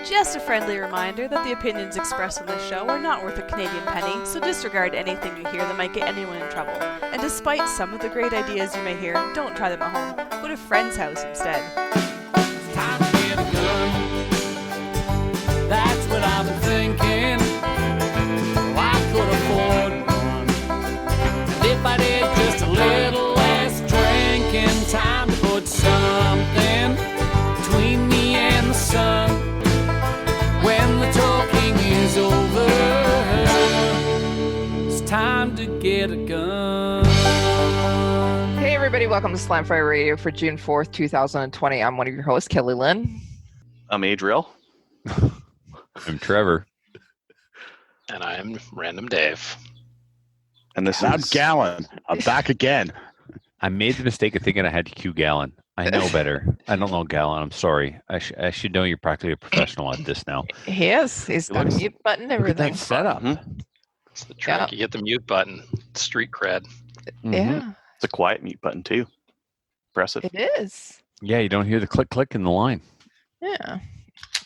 Just a friendly reminder that the opinions expressed on this show are not worth a Canadian penny, so disregard anything you hear that might get anyone in trouble. And despite some of the great ideas you may hear, don't try them at home. Go to a friend's house instead. It's time to get a gun. That's what I've been thinking. Well, I could afford one. And if I did just a little less drinking, time to put something between me and the sun. When the talking is over, it's time to get a gun. Hey everybody, welcome to Slamfire Radio for June 4th, 2020. I'm one of your hosts, Kelly Lynn. I'm Adriel. I'm Trevor. And I'm Random Dave. And this I'm is Gallen. I'm back again. I made the mistake of thinking I had to cue Gallen. I know better. I don't know Gallen. I'm sorry. I should know you're practically a professional at this now. He is. He's got a mute button, Look at everything. that setup. It's the trick. Yeah. You hit the mute button. Street cred. Yeah, it's a quiet mute button too. Impressive. it is. Yeah, you don't hear the click in the line. Yeah.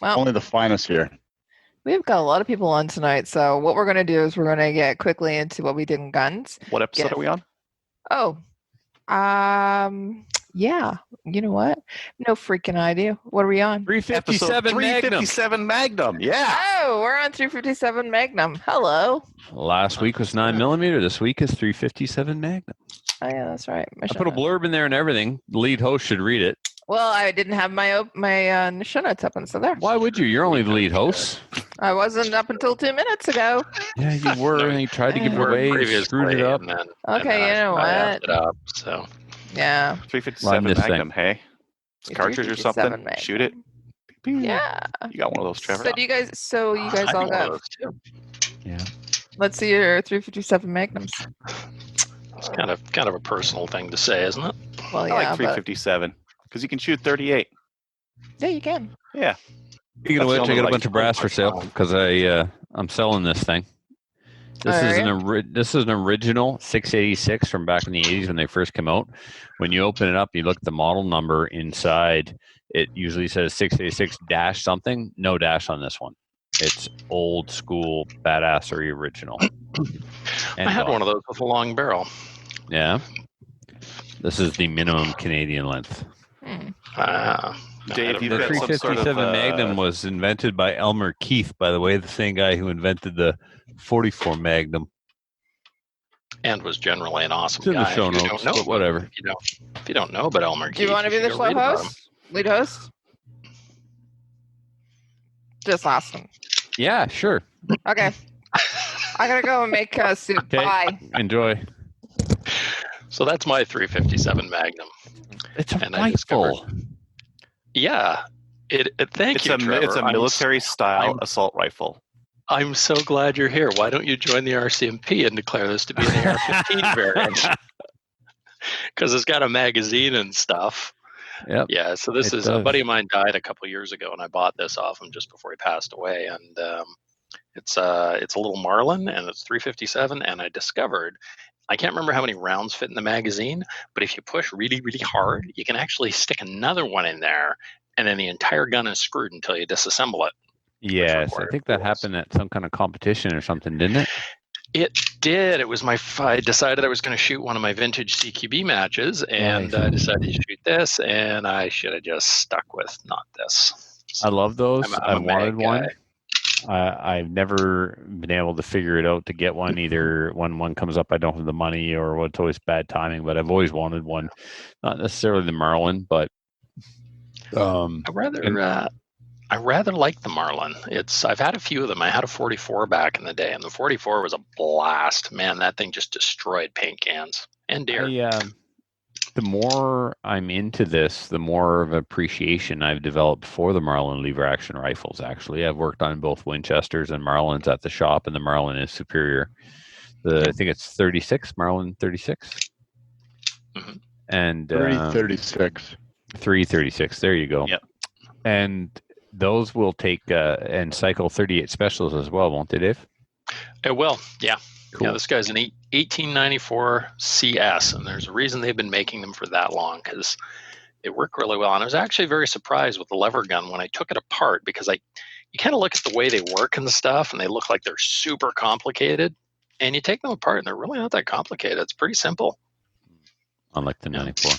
Well, Only the finest here. we've got a lot of people on tonight, so what we're going to do is we're going to get quickly into what we did in guns. What episode Yes. are we on? Oh, yeah. You know what? No freaking idea. What are we on? 357 Episode Magnum. 357 Magnum. Yeah. Oh, we're on 357 Magnum. Hello. Last week was 9mm. This week is 357 Magnum. Oh, yeah, that's right. I put a blurb in there and everything. The lead host should read it. Well, I didn't have my show notes up, and so there. Why would you? You're only the lead host. I wasn't up until 2 minutes ago. Yeah, you were. And you tried to give it away. You screwed it up. And then, Okay, you know I effed what? it up, so Yeah. 357 Run this Magnum. Hey, it's a cartridge or 357 something. Magnum. Shoot it. Pew, pew. Yeah. You got one of those, Trevor. So you guys I all think one of got. those too. Yeah. Let's see your 357 Magnums. It's kind of a personal thing to say, isn't it? Well, I yeah, like but 357 because you can shoot 38. yeah, you can. Yeah. Speaking of That's which, the I got a only, bunch of brass for sale because I'm selling this thing. This Oh, is yeah? this is an original 686 from back in the 80s when they first came out. When you open it up, you look at the model number inside. It usually says 686 dash something. No dash on this one. It's old school badassery original. I had one of those with a long barrel. Yeah. This is the minimum Canadian length. Dave, The you've The got some 357 sort of, Magnum was invented by Elmer Keith, by the way, the same guy who invented the 44 Magnum. And was generally an awesome It's in the guy. show If you notes, don't know, but whatever. if you don't know about Elmer Do you Keith, want to be the should show go read about him. host? Lead host? Just awesome. Yeah, sure. Okay. I gotta go and make soup. Okay. Bye. Enjoy. So that's my 357 Magnum. It's a And I rifle. Yeah. Thank it's you, a Trevor. it's a military style assault rifle. I'm so glad you're here. Why don't you join the RCMP and declare this to be an AR-15 variant? Because it's got a magazine and stuff. Yep. Yeah, so this It is a does. buddy of mine died a couple years ago, and I bought this off him just before he passed away. And it's a little Marlin, and it's 357. And I discovered, I can't remember how many rounds fit in the magazine, but if you push really, really hard, you can actually stick another one in there, and then the entire gun is screwed until you disassemble it. Yes, I required think that rules. happened at some kind of competition or something, didn't it? It did. It was I decided I was going to shoot one of my vintage CQB matches, and Nice. I decided to shoot this, and I should have just stuck with not this. I love those. I'm a I wanted mag one. guy. I've never been able to figure it out to get one, either when one comes up I don't have the money or it's always bad timing, but I've always wanted one. Not necessarily the Marlin, but I rather like the Marlin. I've had a few of them. I had a 44 back in the day, and the 44 was a blast. Man, that thing just destroyed paint cans and deer. the more I'm into this, the more of appreciation I've developed for the Marlin lever action rifles. Actually, I've worked on both Winchesters and Marlins at the shop, and the Marlin is superior. I think it's 36, Marlin 36. Mm-hmm. And 336. 336. There you go. Yep. And those will take and cycle 38 specials as well, won't they, Dave? It will, yeah. Cool. Yeah, this guy's an 1894 CS, and there's a reason they've been making them for that long, because they work really well. And I was actually very surprised with the lever gun when I took it apart, because you kind of look at the way they work and stuff, and they look like they're super complicated. And you take them apart, and they're really not that complicated. It's pretty simple. Unlike the 94.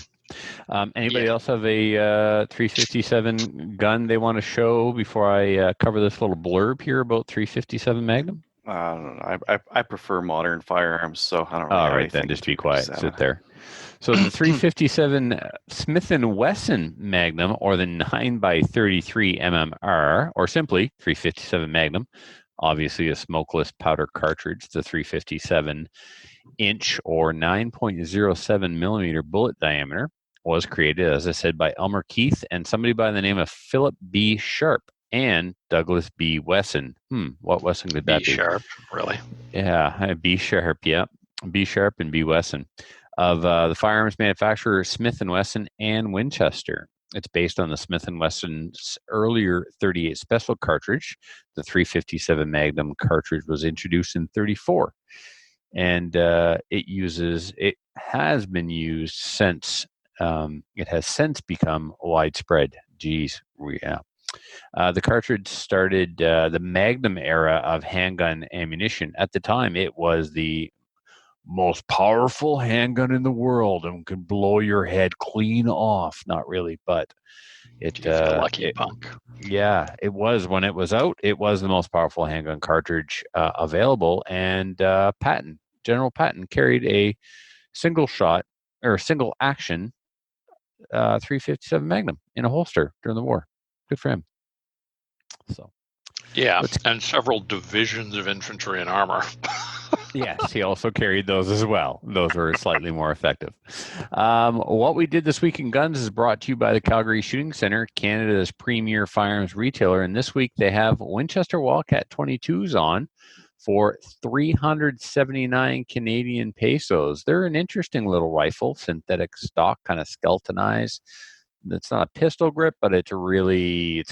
Anybody else have a 357 gun they want to show before I cover this little blurb here about 357 Magnum? I don't know. I prefer modern firearms, so I don't really All have right, anything then just be to quiet. say. Sit there. So the 357 Smith & Wesson Magnum, or the 9x33 MMR, or simply 357 Magnum, obviously a smokeless powder cartridge, the 357 inch or 9.07 millimeter bullet diameter, was created, as I said, by Elmer Keith and somebody by the name of Philip B. Sharp and Douglas B. Wesson. What Wesson could that be? B. Sharp, really? Yeah, B. Sharp, yeah. B. Sharp and B. Wesson of the firearms manufacturer Smith & Wesson and Winchester. It's based on the Smith & Wesson's earlier 38 special cartridge. The 357 Magnum cartridge was introduced in 34. And it has been used since. It has since become widespread. The cartridge started the Magnum era of handgun ammunition. At the time, it was the most powerful handgun in the world and could blow your head clean off. Not really, but it. Lucky punk. Yeah, it was when it was out. It was the most powerful handgun cartridge available, and General Patton carried a single shot or single action 357 Magnum in a holster during the war. Good for him. So, yeah, and several divisions of infantry and armor. yes, he also carried those as well. Those were slightly more effective. What we did this week in guns is brought to you by the Calgary Shooting Center, Canada's premier firearms retailer. And this week they have Winchester Wildcat 22s on for 379 Canadian pesos. They're an interesting little rifle, synthetic stock, kind of skeletonized. It's not a pistol grip, but it's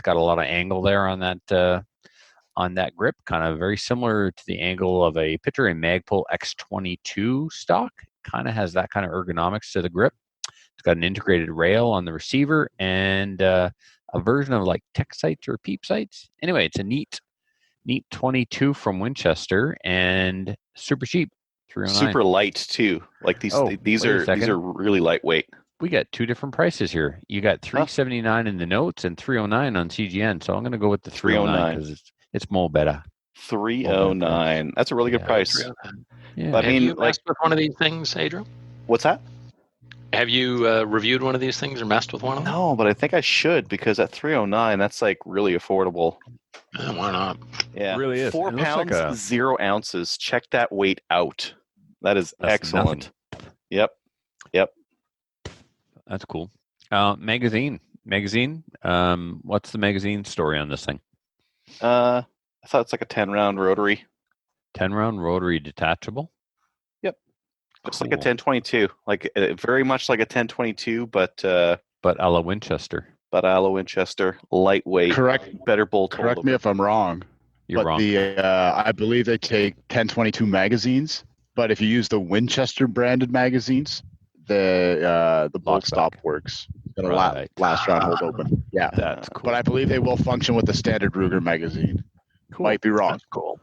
got a lot of angle there on that grip, kind of very similar to the angle of a Pitcher and Magpul X22 stock. Kind of has that kind of ergonomics to the grip. It's got an integrated rail on the receiver and a version of like tech sights or peep sights. Anyway, it's a neat 22 from Winchester and super cheap. 309. Super light too. Like these are really lightweight. We got two different prices here. You got $379 in the notes and $309 on CGN. So I'm going to go with the $309 because it's more better. $309. That's a really good price. Yeah. I mean, have you messed with one of these things, Adriel? What's that? Have you reviewed one of these things or messed with one of them? No, but I think I should because at $309, that's like really affordable. Why not? Yeah, It really is. 4 It looks pounds, like 0 ounces. Check that weight out. That's excellent. Nothing. Yep. That's cool. Magazine. What's the magazine story on this thing? I thought it's like a 10-round rotary. 10-round rotary detachable? Yep. Looks like a 1022. Like very much like a 1022, but a la Winchester. Lightweight. Better bolt. Correct me if I'm wrong. You're wrong. I believe they take 1022 magazines, but if you use the Winchester branded magazines, the bolt stop works. Got a last round hold open. Yeah, that's cool. But I believe they will function with the standard Ruger magazine. Cool. Might be wrong. That's cool.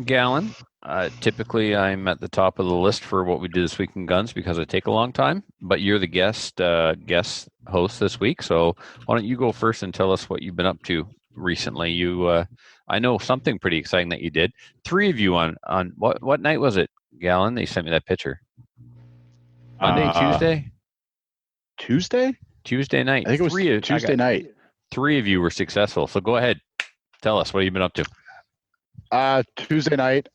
Gallen. Typically, I'm at the top of the list for what we did this week in guns because I take a long time. But you're the guest host this week, so why don't you go first and tell us what you've been up to recently? I know something pretty exciting that you did. 3 of you on what night was it, Gallen? They sent me that picture. Monday, Tuesday? Tuesday night. I think it was Tuesday night. 3 of you were successful. So go ahead. Tell us what you've been up to. Tuesday night,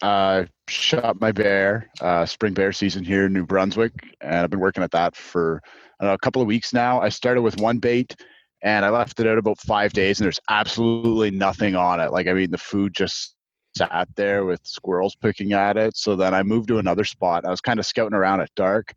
shot my bear, spring bear season here in New Brunswick, and I've been working at that for a couple of weeks now. I started with one bait, and I left it out about 5 days, and there's absolutely nothing on it. Like, I mean, the food just sat there with squirrels picking at it. So then I moved to another spot. I was kind of scouting around at dark,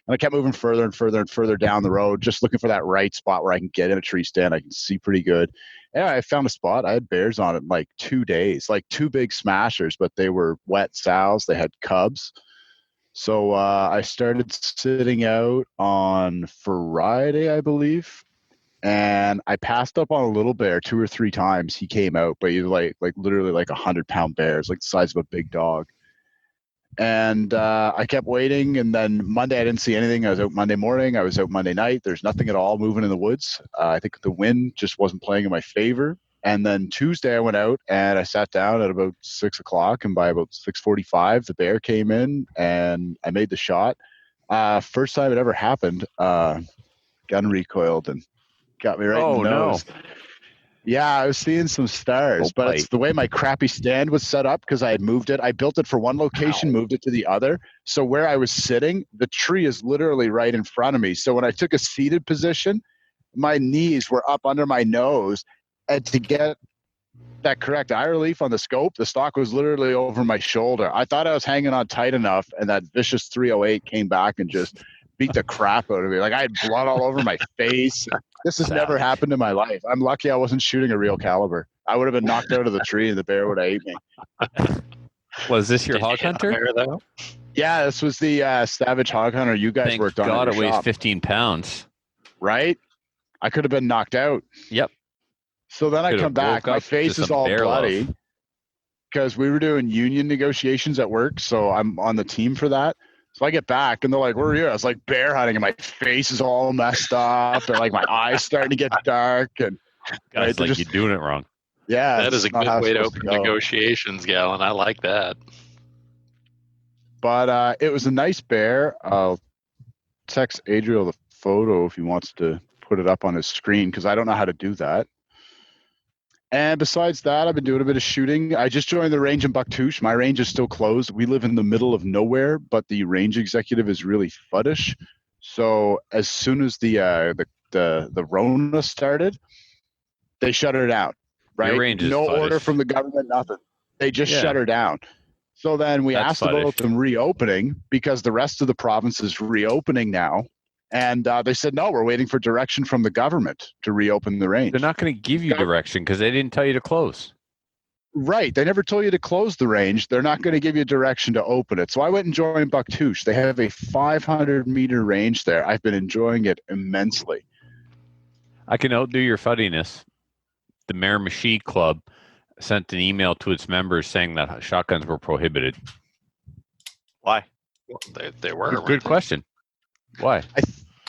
and I kept moving further and further and further down the road, just looking for that right spot where I can get in a tree stand. I can see pretty good. And I found a spot. I had bears on it in like 2 days, like 2 big smashers, but they were wet sows. They had cubs. So I started sitting out on Friday, I believe. and I passed up on a little bear 2 or 3 times. He came out, but he was like literally like 100-pound bear. It's like the size of a big dog. And I kept waiting, and then Monday I didn't see anything. I was out Monday morning. I was out Monday night. There's nothing at all moving in the woods. I think the wind just wasn't playing in my favor. And then Tuesday I went out and I sat down at about 6 o'clock, and by about 6:45 the bear came in and I made the shot. First time it ever happened. Gun recoiled and got me right in the nose. No. Yeah, I was seeing some stars, but it's the way my crappy stand was set up because I had moved it. I built it for one location, moved it to the other. So where I was sitting, the tree is literally right in front of me. So when I took a seated position, my knees were up under my nose. And to get that correct eye relief on the scope, the stock was literally over my shoulder. I thought I was hanging on tight enough, and that vicious 308 came back and just beat the crap out of me. Like I had blood all over my face. This has never happened in my life. I'm lucky I wasn't shooting a real caliber. I would have been knocked out of the tree and the bear would have ate me. Was this your hog hunter? Yeah, this was the Savage Hog Hunter you guys worked on. God, it weighs 15 pounds. Right? I could have been knocked out. Yep. So then I come back. My face is all bloody because we were doing union negotiations at work. So I'm on the team for that. So I get back and they're like, where are you? I was like bear hunting and my face is all messed up and like my eyes starting to get dark. And guys, like you're doing it wrong. Yeah. That is a good way to open negotiations, Gallen. I like that. But it was a nice bear. I'll text Adriel the photo if he wants to put it up on his screen because I don't know how to do that. And besides that, I've been doing a bit of shooting. I just joined the range in Bucktouche. My range is still closed. We live in the middle of nowhere, but the range executive is really fuddish. So as soon as the Rona started, they shut her down. Right? No order from the government, nothing. They just shut her down. So then we asked about them reopening because the rest of the province is reopening now. And they said, no, we're waiting for direction from the government to reopen the range. They're not going to give you direction because they didn't tell you to close. Right. They never told you to close the range. They're not going to give you direction to open it. So I went and joined Bucktouche. They have a 500-meter range there. I've been enjoying it immensely. I can outdo your fuddiness. The Miramichi Club sent an email to its members saying that shotguns were prohibited. Why? Well, they were. Good question. Why? I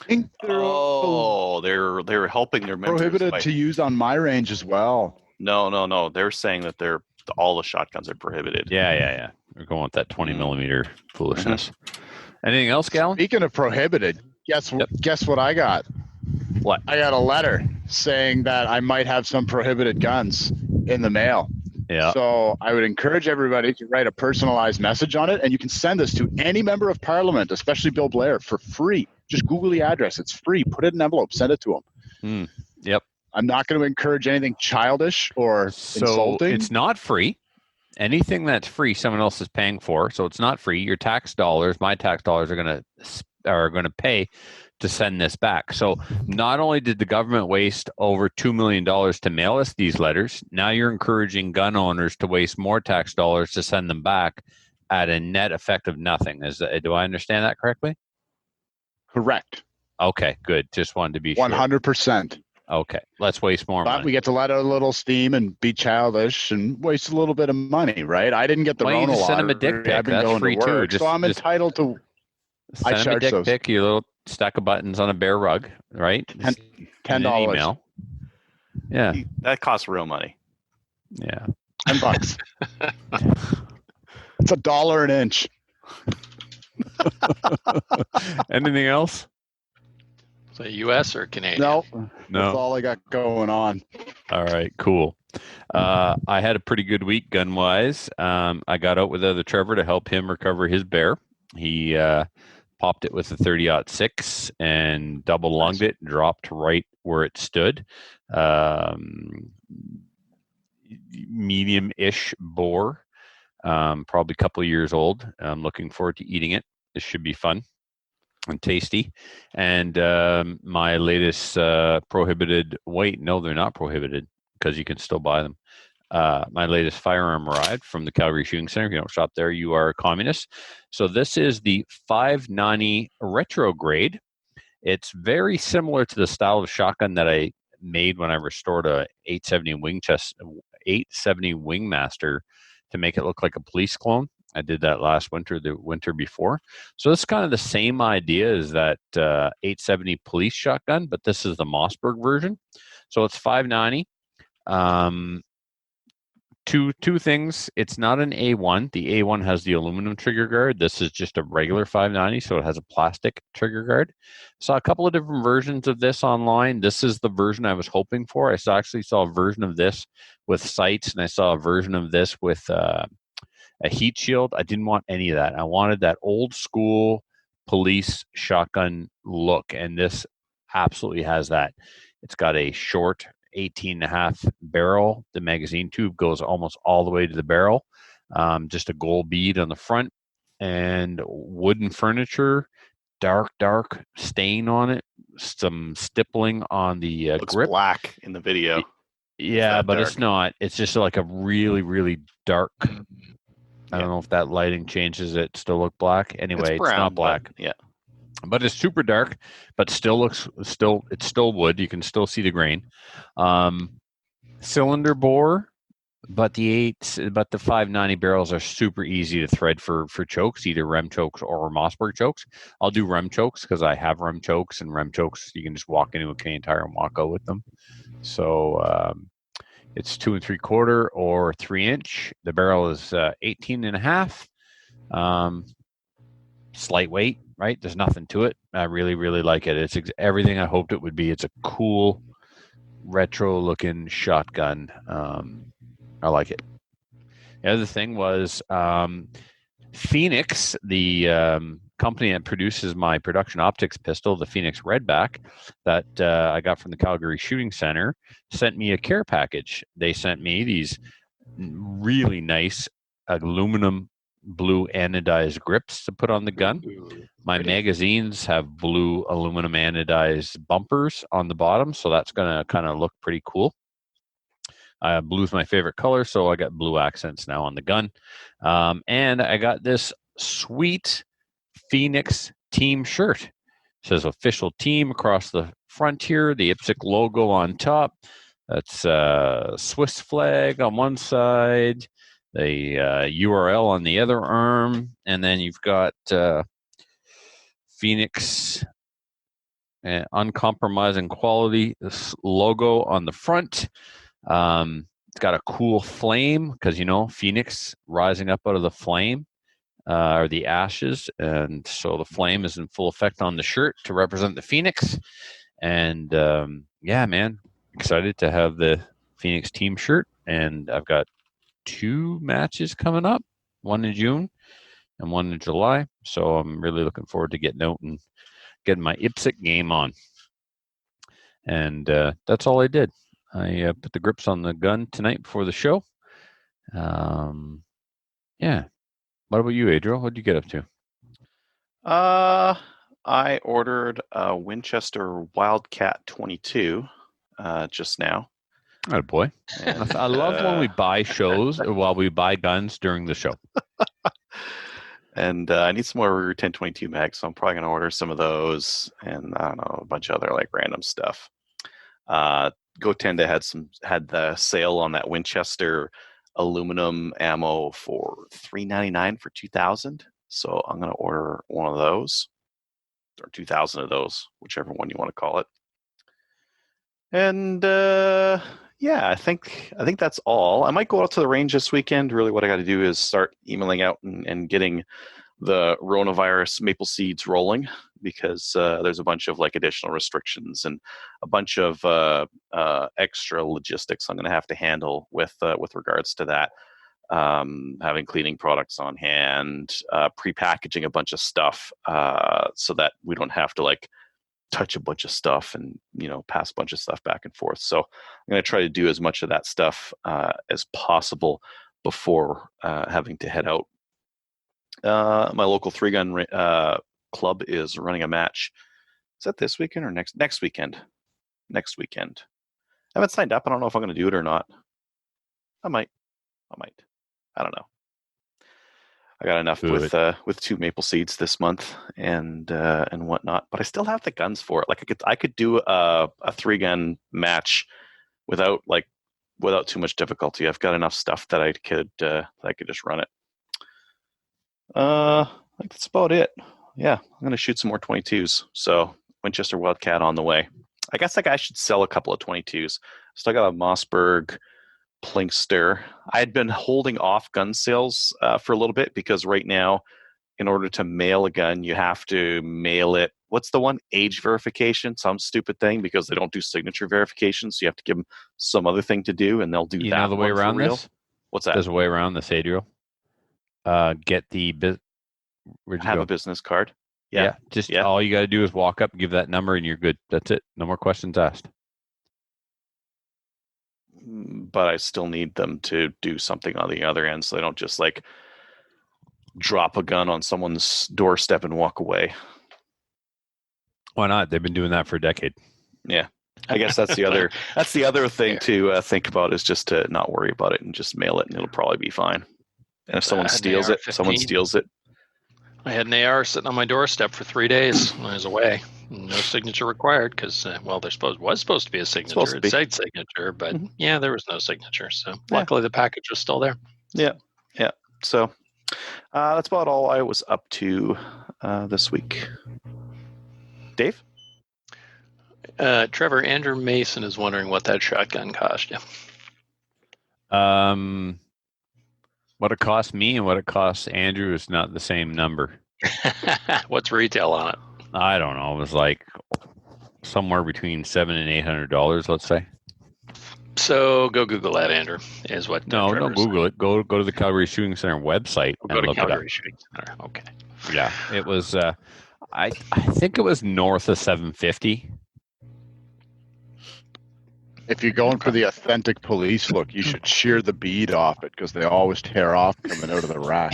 think they're helping their members. Prohibited to use on my range as well. No. They're saying that all the shotguns are prohibited. Yeah. We're going with that 20 millimeter foolishness. Anything else, Gallen? Speaking of prohibited, guess what I got? What? I got a letter saying that I might have some prohibited guns in the mail. Yeah. So I would encourage everybody to write a personalized message on it, and you can send this to any member of Parliament, especially Bill Blair, for free. Just Google the address. It's free. Put it in an envelope. Send it to him. Yep. I'm not going to encourage anything childish or insulting. It's not free. Anything that's free, someone else is paying for. So it's not free. Your tax dollars, my tax dollars, are going to pay to send this back. So not only did the government waste over $2 million to mail us these letters, now you're encouraging gun owners to waste more tax dollars to send them back at a net effect of nothing. Do I understand that correctly? Correct. Okay, good. Just wanted to be 100%. Sure. Okay, let's waste more money. But we get to let out a little steam and be childish and waste a little bit of money, right? I didn't get the Rona lottery. Send them a dick pic. That's free too. So I'm entitled to. Send them a dick pic, your little stack of buttons on a bear rug, right? $10. Email. Yeah. That costs real money. Yeah. $10. It's $1 an inch. Anything else? Is that U.S. or Canadian? No. That's all I got going on. All right, cool. I had a pretty good week gun-wise. I got out with other Trevor to help him recover his bear. He popped it with a 30-06 and double lunged it, dropped right where it stood. Medium-ish boar, probably a couple of years old. I'm looking forward to eating it. This should be fun and tasty. And my latest prohibited weight, no, they're not prohibited because you can still buy them. My latest firearm ride from the Calgary Shooting Center. If you don't shop there, you are a communist. So this is the 590 retrograde. It's very similar to the style of shotgun that I made when I restored a 870 Wingmaster to make it look like a police clone. I did that last winter, the winter before. So it's kind of the same idea as that 870 police shotgun, but this is the Mossberg version. So it's $590. Two things. It's not an A1. The A1 has the aluminum trigger guard. This is just a regular $590, so it has a plastic trigger guard. Saw a couple of different versions of this online. This is the version I was hoping for. I actually saw a version of this with sights, and I saw a version of this with a heat shield. I didn't want any of that. I wanted that old school police shotgun look, and this absolutely has that. It's got a short 18.5 barrel. The magazine tube goes almost all the way to the barrel. Just a gold bead on the front, and wooden furniture, dark stain on it, some stippling on the Looks grip. black in the video. Yeah, but dark. it's not. It's just like a really dark. I don't know if that lighting changes it. Still look black. Anyway, brown, it's not black. But it's super dark, but it's still wood. You can still see the grain. Cylinder bore, but the 590 barrels are super easy to thread for chokes, either rem chokes or Mossberg chokes. I'll do rem chokes because I have rem chokes, and rem chokes you can just walk into a Canadian Tire and walk out with them. So it's 2 3/4 or 3-inch. The barrel is 18.5. Slight weight, right? There's nothing to it. I really like it. It's everything I hoped it would be. It's a cool, retro-looking shotgun. I like it. The other thing was Phoenix, the company that produces my production optics pistol, the Phoenix Redback, that I got from the Calgary Shooting Center, sent me a care package. They sent me these really nice aluminum blue anodized grips to put on the gun. My magazines have blue aluminum anodized bumpers on the bottom, so that's going to kind of look pretty cool. Blue's my favorite color, so I got blue accents now on the gun. And I got this sweet Phoenix team shirt. It says official team across the front here, the IPSC logo on top. That's Swiss flag on one side, the URL on the other arm, and then you've got Phoenix uncompromising quality logo on the front. It's got a cool flame because, Phoenix rising up out of the flame or the ashes, and so the flame is in full effect on the shirt to represent the Phoenix. And man, excited to have the Phoenix team shirt, and I've got 2 matches coming up, one in June and one in July. So I'm really looking forward to getting out and getting my IPSC game on. And that's all I did. I put the grips on the gun tonight before the show. What about you, Adriel? What did you get up to? I ordered a Winchester Wildcat 22 just now. Oh boy. I love when we buy shows while we buy guns during the show. And I need some more Ruger 1022 mags, so I'm probably going to order some of those, and I don't know, a bunch of other random stuff. GoTenda had the sale on that Winchester aluminum ammo for $399 for 2,000. So I'm going to order one of those, or 2,000 of those, whichever one you want to call it. And I think that's all. I might go out to the range this weekend. Really, what I got to do is start emailing out and getting the coronavirus maple seeds rolling, because there's a bunch of additional restrictions and a bunch of extra logistics I'm going to have to handle with regards to that. Having cleaning products on hand, pre-packaging a bunch of stuff so that we don't have to touch a bunch of stuff and pass a bunch of stuff back and forth. So I'm going to try to do as much of that stuff as possible before having to head out. My local 3-gun club is running a match. Is that this weekend or next weekend? Next weekend. I haven't signed up. I don't know if I'm going to do it or not. I might. I don't know. I got enough Good. with 2 maple seeds this month and whatnot. But I still have the guns for it. Like I could do a 3-gun match without too much difficulty. I've got enough stuff that I could just run it. I think that's about it. Yeah, I'm gonna shoot some more 22s. So Winchester Wildcat on the way. I guess I should sell a couple of 22s. Still got a Mossberg Plinkster. I had been holding off gun sales for a little bit because right now, in order to mail a gun, you have to mail it. What's the one? Age verification, some stupid thing, because they don't do signature verification. So you have to give them some other thing to do, and they'll do that. You know the way around this? What's that? There's a way around this, Adriel. Get the have a business card. Yeah. All you got to do is walk up, give that number, and you're good. That's it. No more questions asked. But I still need them to do something on the other end, so they don't just drop a gun on someone's doorstep and walk away. Why not? They've been doing that for a decade. Yeah, I guess that's the other thing to think about, is just to not worry about it and just mail it, and it'll probably be fine. And if someone steals it, I had an AR sitting on my doorstep for 3 days when I was away. No signature required because, there was supposed to be a signature. It said signature, but there was no signature. So luckily the package was still there. Yeah. So that's about all I was up to this week. Dave? Trevor, Andrew Mason is wondering what that shotgun cost you. What it cost me and what it costs Andrew is not the same number. What's retail on it? I don't know. It was like somewhere between $700 and $800, let's say. So go Google that, Andrew. Is what? No, don't Google it. Go to the Calgary Shooting Center website and look it up. Calgary Shooting Center. Okay. Yeah, it was. I think it was north of $750. If you're going for the authentic police look, you should shear the bead off it because they always tear off coming out of the rack.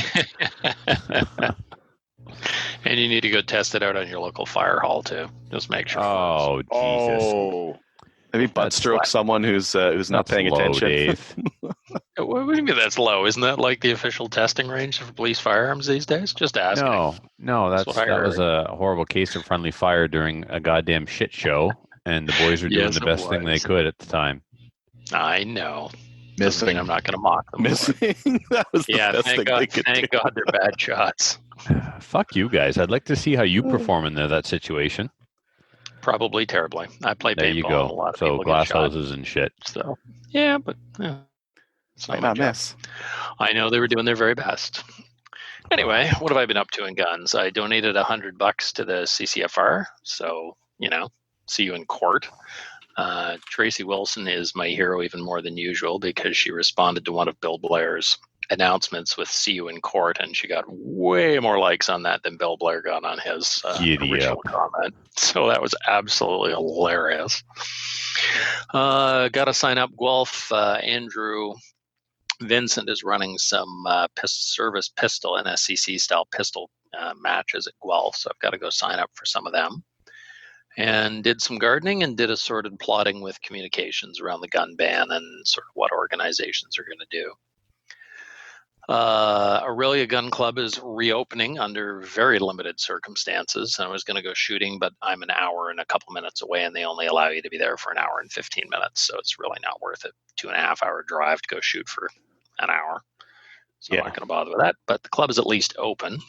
And you need to go test it out on your local fire hall too. Just make sure. Oh, Jesus. Oh. Maybe butt stroke someone who's not paying attention. Dave. What do you mean that's low? Isn't that like the official testing range for police firearms these days? Just asking. No, that was a horrible case of friendly fire during a goddamn shit show. And the boys were doing the best thing they could at the time. I know. Missing. I'm not going to mock them. Missing. That was the best thing they could do. Thank God they're bad shots. Fuck you guys. I'd like to see how you perform in that situation. Probably terribly. I play paintball. There you go. A lot of so glass houses and shit. So yeah, but it's might not miss. I know they were doing their very best. Anyway, what have I been up to in guns? I donated $100 to the CCFR. So see you in court. Tracy Wilson is my hero even more than usual because she responded to one of Bill Blair's announcements with "See you in court," and she got way more likes on that than Bill Blair got on his original comment. So that was absolutely hilarious. Got to sign up Guelph. Andrew Vincent is running some service pistol and SCC style pistol matches at Guelph, so I've got to go sign up for some of them. And did some gardening and did assorted plotting with communications around the gun ban and sort of what organizations are going to do. Aurelia Gun Club is reopening under very limited circumstances. I was going to go shooting, but I'm an hour and a couple minutes away, and they only allow you to be there for an hour and 15 minutes. So it's really not worth it. 2.5 hour drive to go shoot for an hour. So I'm not going to bother with that. But the club is at least open.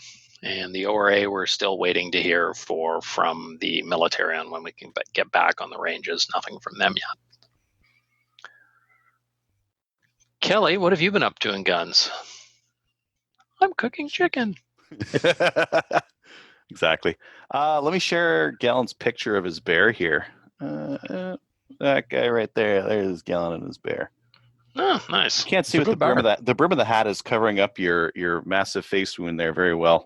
And the ORA, we're still waiting to hear from the military on when we can get back on the ranges. Nothing from them yet. Kelly, what have you been up to in guns? I'm cooking chicken. Exactly. Let me share Gallen's picture of his bear here. That guy right there. There's Gallen and his bear. Oh, nice. You can't see what the brim of the hat is covering up your massive face wound there very well.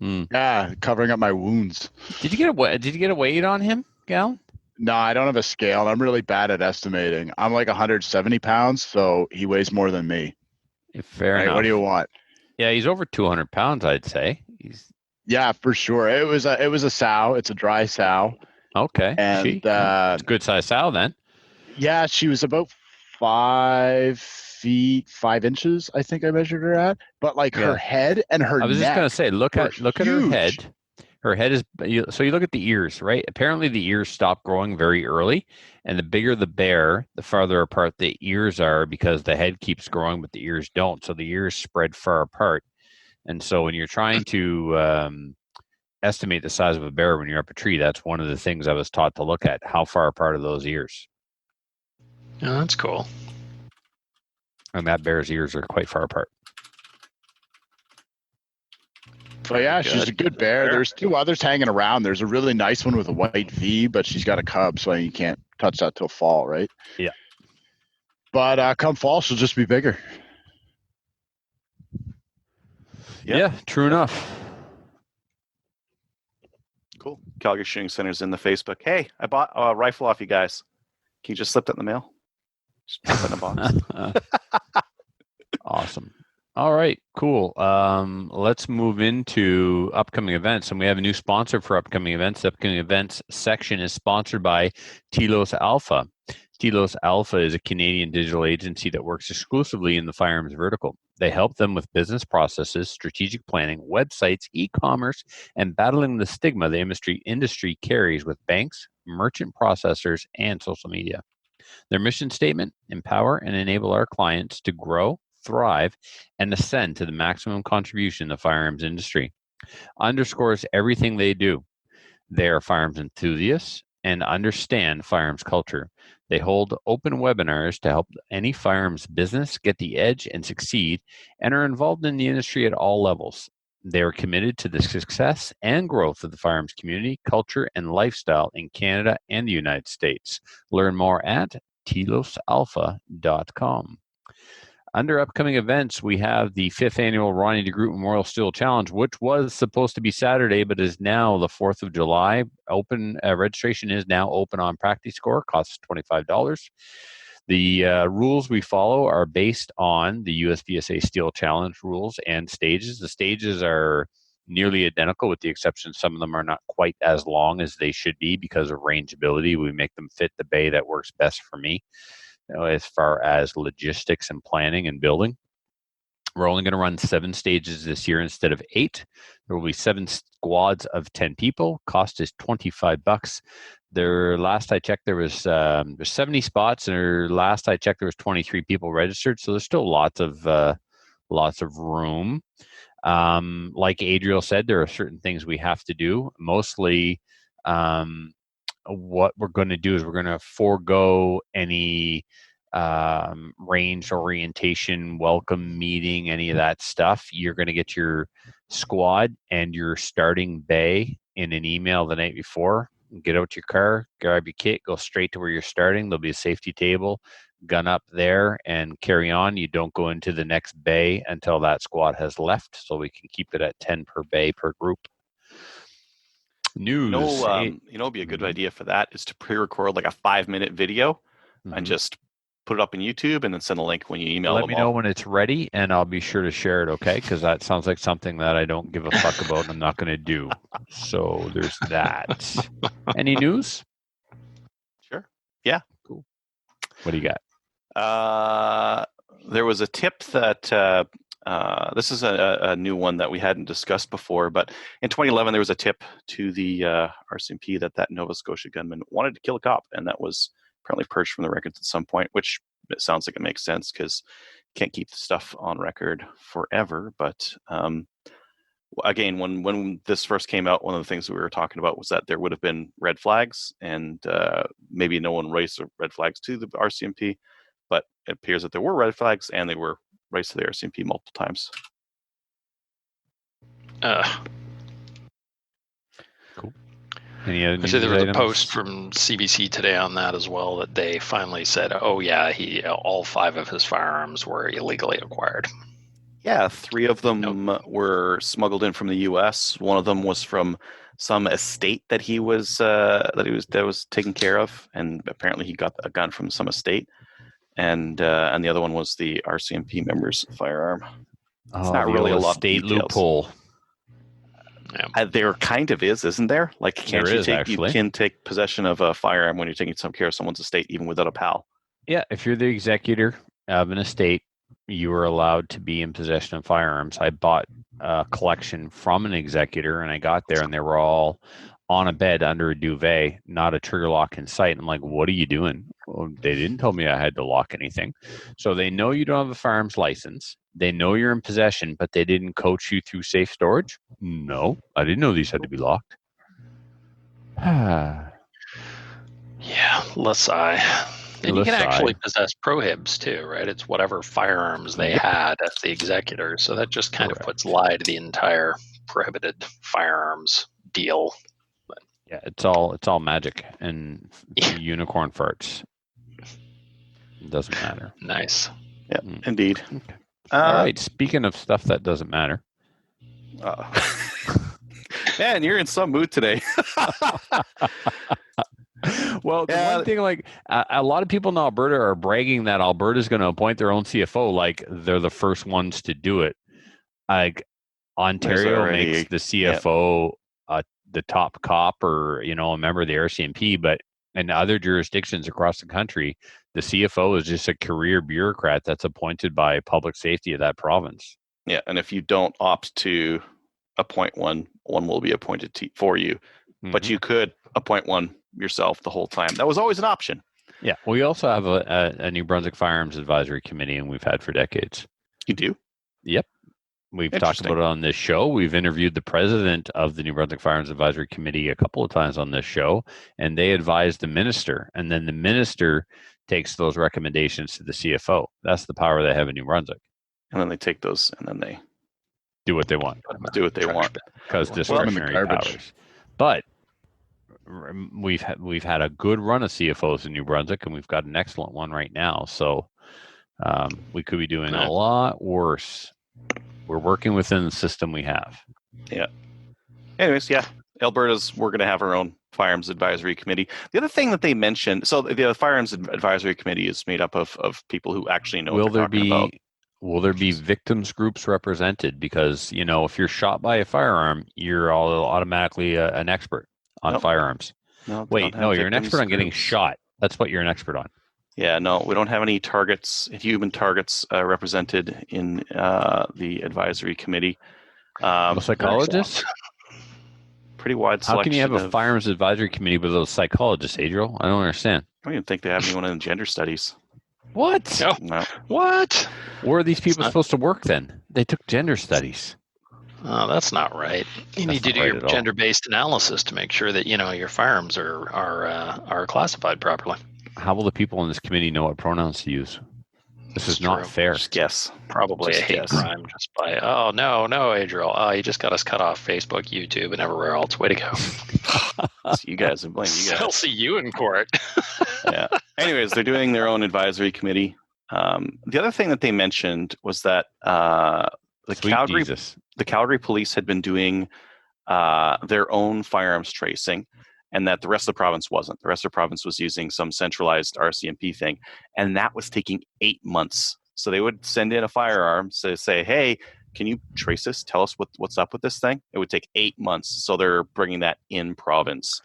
Yeah, covering up my wounds. Did you get a weight on him, Gallen? No, I don't have a scale. I'm really bad at estimating. I'm like 170 pounds, so he weighs more than me. Fair enough. What do you want? Yeah, he's over 200 pounds, I'd say. Yeah, for sure. It was a sow. It's a dry sow. Okay. And it's a good sized sow then. Yeah, she was about 5 feet 5 inches. I think I measured her at, but like her head and her I was just going neck to say, look at her huge. head. Her head is so you look at the ears, right? Apparently, the ears stop growing very early, and the bigger the bear, the farther apart the ears are because the head keeps growing, but the ears don't. So the ears spread far apart, and so when you're trying to estimate the size of a bear when you're up a tree, that's one of the things I was taught to look at. How far apart are those ears? Yeah, that's cool. And that bear's ears are quite far apart. But yeah, she's a good bear. There's 2 others hanging around. There's a really nice one with a white V, but she's got a cub, so you can't touch that till fall, right? Yeah. But come fall, she'll just be bigger. Yeah, true enough. Cool. Calgary Shooting Center's in the Facebook. Hey, I bought a rifle off you guys. Can you just slip that in the mail? Just put that in a box. Awesome. All right, cool. Let's move into upcoming events. And we have a new sponsor for upcoming events. The upcoming events section is sponsored by Telos Alpha. Telos Alpha is a Canadian digital agency that works exclusively in the firearms vertical. They help them with business processes, strategic planning, websites, e-commerce, and battling the stigma the industry carries with banks, merchant processors, and social media. Their mission statement: empower and enable our clients to grow, thrive, and ascend to the maximum contribution in the firearms industry. Underscores everything they do. They are firearms enthusiasts and understand firearms culture. They hold open webinars to help any firearms business get the edge and succeed, and are involved in the industry at all levels. They are committed to the success and growth of the firearms community, culture, and lifestyle in Canada and the United States. Learn more at telosalpha.com. Under upcoming events, we have the 5th annual Ronnie DeGroot Memorial Steel Challenge, which was supposed to be Saturday, but is now the 4th of July. Open registration is now open on Practice Score. Costs $25. The rules we follow are based on the USPSA Steel Challenge rules and stages. The stages are nearly identical, with the exception some of them are not quite as long as they should be because of rangeability. We make them fit the bay that works best for me, as far as logistics and planning and building. We're only going to run 7 stages this year instead of 8. There will be 7 squads of 10 people. Cost is $25. Last I checked, there's 70 spots, and last I checked, there was 23 people registered. So there's still lots of room. Like Adriel said, there are certain things we have to do. Mostly, what we're going to do is we're going to forego any range orientation, welcome meeting, any of that stuff. You're going to get your squad and your starting bay in an email the night before. Get out your car, grab your kit, go straight to where you're starting. There'll be a safety table, gun up there, and carry on. You don't go into the next bay until that squad has left, so we can keep it at 10 per bay per group. News. It'd be a good idea for that is to pre-record like a 5-minute video and just put it up in YouTube and then send a link when you email them. Let me know when it's ready, and I'll be sure to share it, okay? Because that sounds like something that I don't give a fuck about and I'm not going to do. So there's that. Any news? Sure. Yeah. Cool. What do you got? There was a tip that this is a new one that we hadn't discussed before, but in 2011 there was a tip to the RCMP that Nova Scotia gunman wanted to kill a cop, and that was apparently purged from the records at some point, which it sounds like it makes sense because you can't keep the stuff on record forever. But again, when this first came out, one of the things that we were talking about was that there would have been red flags, and maybe no one raised the red flags to the RCMP, but it appears that there were red flags and they were raised to the RCMP multiple times. Cool. Any other news there was items? a post from CBC today on that as well, that they finally said, oh yeah, all 5 of his firearms were illegally acquired. Yeah, 3 of them were smuggled in from the U.S. One of them was from some estate that he was taken care of, and apparently he got a gun from some estate. And the other one was the RCMP member's firearm. It's not really a lot of details. Loophole. Yeah. There kind of is, isn't there? Like, you can take possession of a firearm when you're taking some care of someone's estate, even without a PAL. Yeah, if you're the executor of an estate you were allowed to be in possession of firearms. I bought a collection from an executor, and I got there, and they were all on a bed under a duvet, not a trigger lock in sight. I'm like, what are you doing? Well, they didn't tell me I had to lock anything. So they know you don't have a firearms license. They know you're in possession, but they didn't coach you through safe storage? No, I didn't know these had to be locked. Yeah, LaSalle. And you can actually possess prohibs too, right? It's whatever firearms they had as the executor. So that just kind of puts lie to the entire prohibited firearms deal. But, yeah, it's all magic and unicorn farts. It doesn't matter. Nice. Yeah, indeed. Okay. All right. Speaking of stuff that doesn't matter. Man, you're in some mood today. Well, the one thing, like a lot of people in Alberta are bragging that Alberta's going to appoint their own CFO, like they're the first ones to do it. Like Ontario makes the CFO the top cop or a member of the RCMP, but in other jurisdictions across the country, the CFO is just a career bureaucrat that's appointed by public safety of that province. Yeah, and if you don't opt to appoint one will be appointed for you, but you could appoint one yourself the whole time. That was always an option. Yeah, we also have a New Brunswick Firearms Advisory Committee, and we've had for decades. You do? Yep. We've talked about it on this show. We've interviewed the president of the New Brunswick Firearms Advisory Committee a couple of times on this show, and they advise the minister, and then the minister takes those recommendations to the CFO. That's the power they have in New Brunswick. And then they take those, and then they do what they want. Do what they want. Because discretionary powers. But we've had a good run of CFOs in New Brunswick, and we've got an excellent one right now. So we could be doing a lot worse. We're working within the system we have. Yeah. Anyways, we're going to have our own Firearms Advisory Committee. The other thing that they mentioned, so the Firearms Advisory Committee is made up of people who actually know what they're talking about. Will there be victims groups represented? Because, if you're shot by a firearm, you're automatically an expert on firearms. No, you're an expert on getting shot. That's what you're an expert on. Yeah, no, we don't have any human targets represented in the advisory committee. No psychologists? Pretty wide selection. How can you have a firearms advisory committee with those psychologists, Adriel? I don't understand. I don't even think they have anyone in gender studies. What? No. What? Where are these people supposed to work then? They took gender studies. Oh, that's not right. You need to do your gender-based analysis to make sure that your firearms are classified properly. How will the people in this committee know what pronouns to use? This is not fair. Just guess. Probably a hate crime just by, no, Adriel. Oh, you just got us cut off Facebook, YouTube, and everywhere else. Way to go. You guys, I blame you guys. I'll see you in court. Yeah. Anyways, they're doing their own advisory committee. The other thing that they mentioned was that the Calgary police had been doing their own firearms tracing, and that the rest of the province wasn't. The rest of the province was using some centralized RCMP thing, and that was taking 8 months. So they would send in a firearm to say, hey, can you trace this? Tell us what's up with this thing. It would take 8 months. So they're bringing that in province,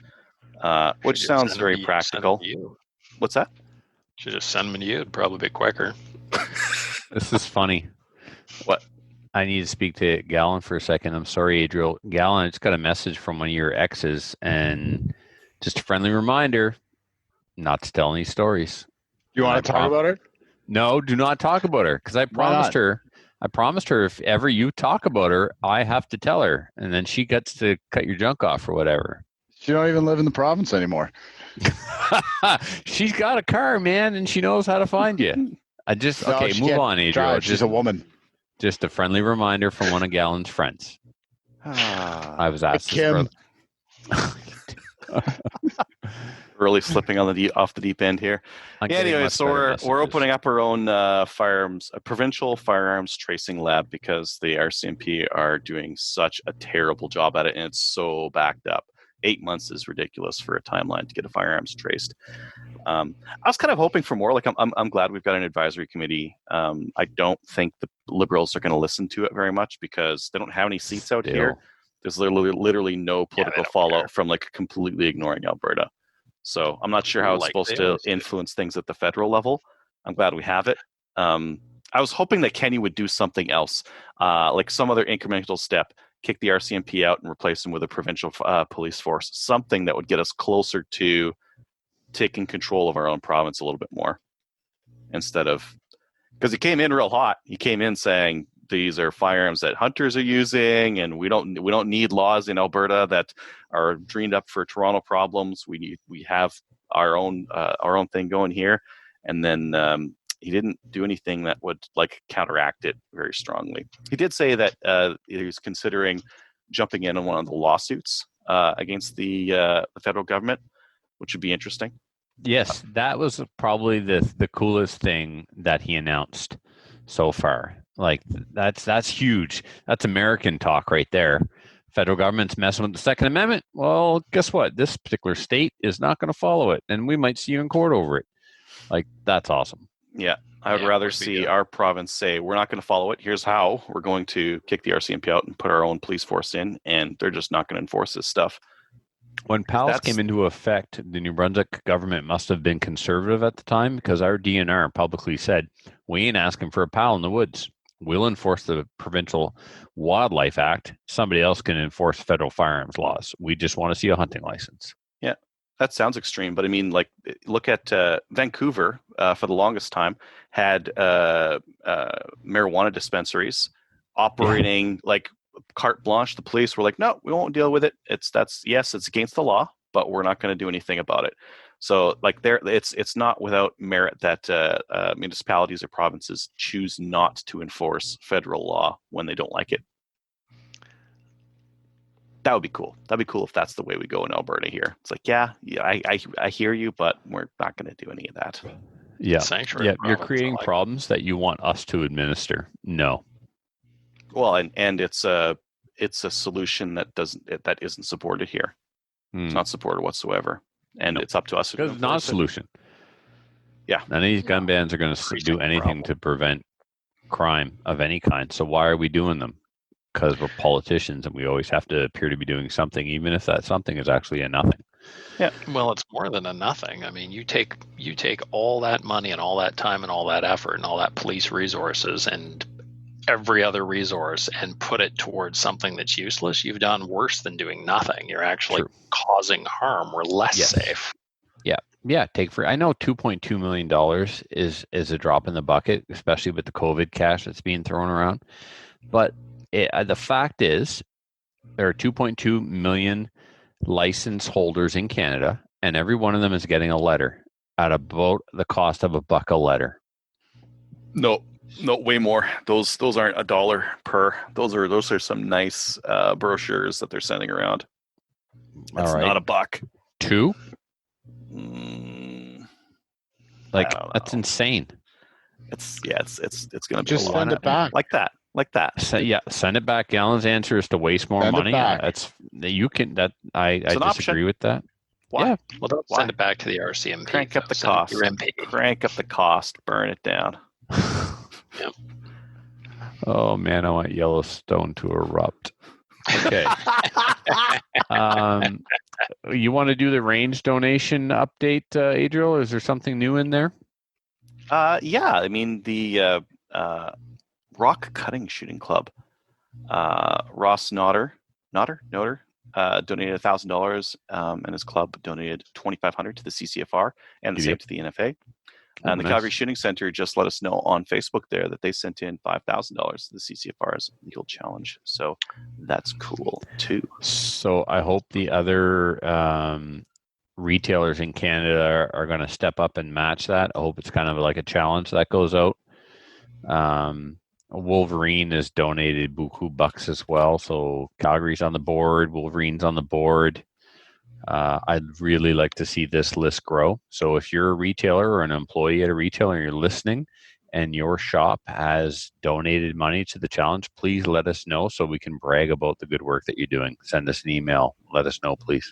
which sounds very practical. What's that? Should just send them to you. It'd probably be quicker. This is funny. What? I need to speak to Gallen for a second. I'm sorry, Adriel. Gallen, I just got a message from one of your exes, and just a friendly reminder not to tell any stories. You want to talk about her? No, do not talk about her, because I promised her if ever you talk about her, I have to tell her, and then she gets to cut your junk off or whatever. She don't even live in the province anymore. She's got a car, man, and she knows how to find you. Move on, Adriel. She's a woman. Just a friendly reminder from one of Gallen's friends. I was asked. Kim. Really slipping off the deep end here. Anyway, so we're opening up our own provincial firearms tracing lab, because the RCMP are doing such a terrible job at it, and it's so backed up. 8 months is ridiculous for a timeline to get a firearms traced. I was kind of hoping for more. Like I'm glad we've got an advisory committee. I don't think the Liberals are going to listen to it very much, because they don't have any seats out here. There's literally no political fallout from completely ignoring Alberta. So I'm not sure how it's supposed to influence things at the federal level. I'm glad we have it. I was hoping that Kenny would do something else, like some other incremental step, kick the RCMP out and replace them with a provincial police force, something that would get us closer to taking control of our own province a little bit more, instead of, because he came in real hot. He came in saying these are firearms that hunters are using, and we don't need laws in Alberta that are dreamed up for Toronto problems. We have our own thing going here, and then he didn't do anything that would like counteract it very strongly. He did say that he was considering jumping in on one of the lawsuits against the federal government, which would be interesting. Yes, that was probably the coolest thing that he announced so far. Like that's huge. That's American talk right there. Federal government's messing with the Second Amendment. Well, guess what? This particular state is not going to follow it, and we might see you in court over it. Like, that's awesome. Yeah, I would rather see our province say, we're not going to follow it. Here's how. We're going to kick the RCMP out and put our own police force in, and they're just not going to enforce this stuff. When PALS came into effect, the New Brunswick government must have been conservative at the time, because our DNR publicly said, we ain't asking for a PAL in the woods. We'll enforce the Provincial Wildlife Act. Somebody else can enforce federal firearms laws. We just want to see a hunting license. Yeah, that sounds extreme, but I mean, like, look at Vancouver. For the longest time, had marijuana dispensaries operating like carte blanche. The police were like, "No, we won't deal with it. It's against the law, but we're not going to do anything about it." So, like, it's not without merit that municipalities or provinces choose not to enforce federal law when they don't like it. That would be cool. That'd be cool if that's the way we go in Alberta here. It's like, I hear you, but we're not going to do any of that. Yeah, Sanctuary you're creating problems that you want us to administer. No. Well, and it's a solution that isn't supported here. It's not supported whatsoever, and it's up to us. Because it's not a solution. Yeah, none of these gun bans are going to do anything to prevent crime of any kind. So why are we doing them? Because we're politicians, and we always have to appear to be doing something, even if that something is actually a nothing. Yeah, well, it's more than a nothing. I mean, you take all that money and all that time and all that effort and all that police resources and every other resource and put it towards something that's useless. You've done worse than doing nothing. You're actually causing harm. We're less safe. Yeah. I know $2.2 million is a drop in the bucket, especially with the COVID cash that's being thrown around. But the fact is, there are 2.2 million license holders in Canada, and every one of them is getting a letter at about the cost of $1 a letter. No, way more. Those aren't $1 per. Those are some nice brochures that they're sending around. That's not $1. $2? That's insane. It's going to be just a lot. send it back like that. Send it back. Gallen's answer is to waste more money. I disagree with that. Why? Yeah. Well, don't send it back to the RCMP. Crank up the cost. Crank up the cost. Burn it down. Yep. Oh man, I want Yellowstone to erupt. Okay. You want to do the range donation update, Adriel? Is there something new in there? Yeah. I mean, the Rock Cutting Shooting Club. Ross Notter donated $1,000, and his club donated $2,500 to the CCFR and the same to the NFA. And the Calgary Shooting Center just let us know on Facebook there that they sent in $5,000 to the CCFR's legal challenge. So that's cool too. So I hope the other retailers in Canada are going to step up and match that. I hope it's kind of like a challenge that goes out. Wolverine has donated buku bucks as well. So Calgary's on the board. Wolverine's on the board. I'd really like to see this list grow. So if you're a retailer or an employee at a retailer and you're listening and your shop has donated money to the challenge, please let us know so we can brag about the good work that you're doing. Send us an email. Let us know, please.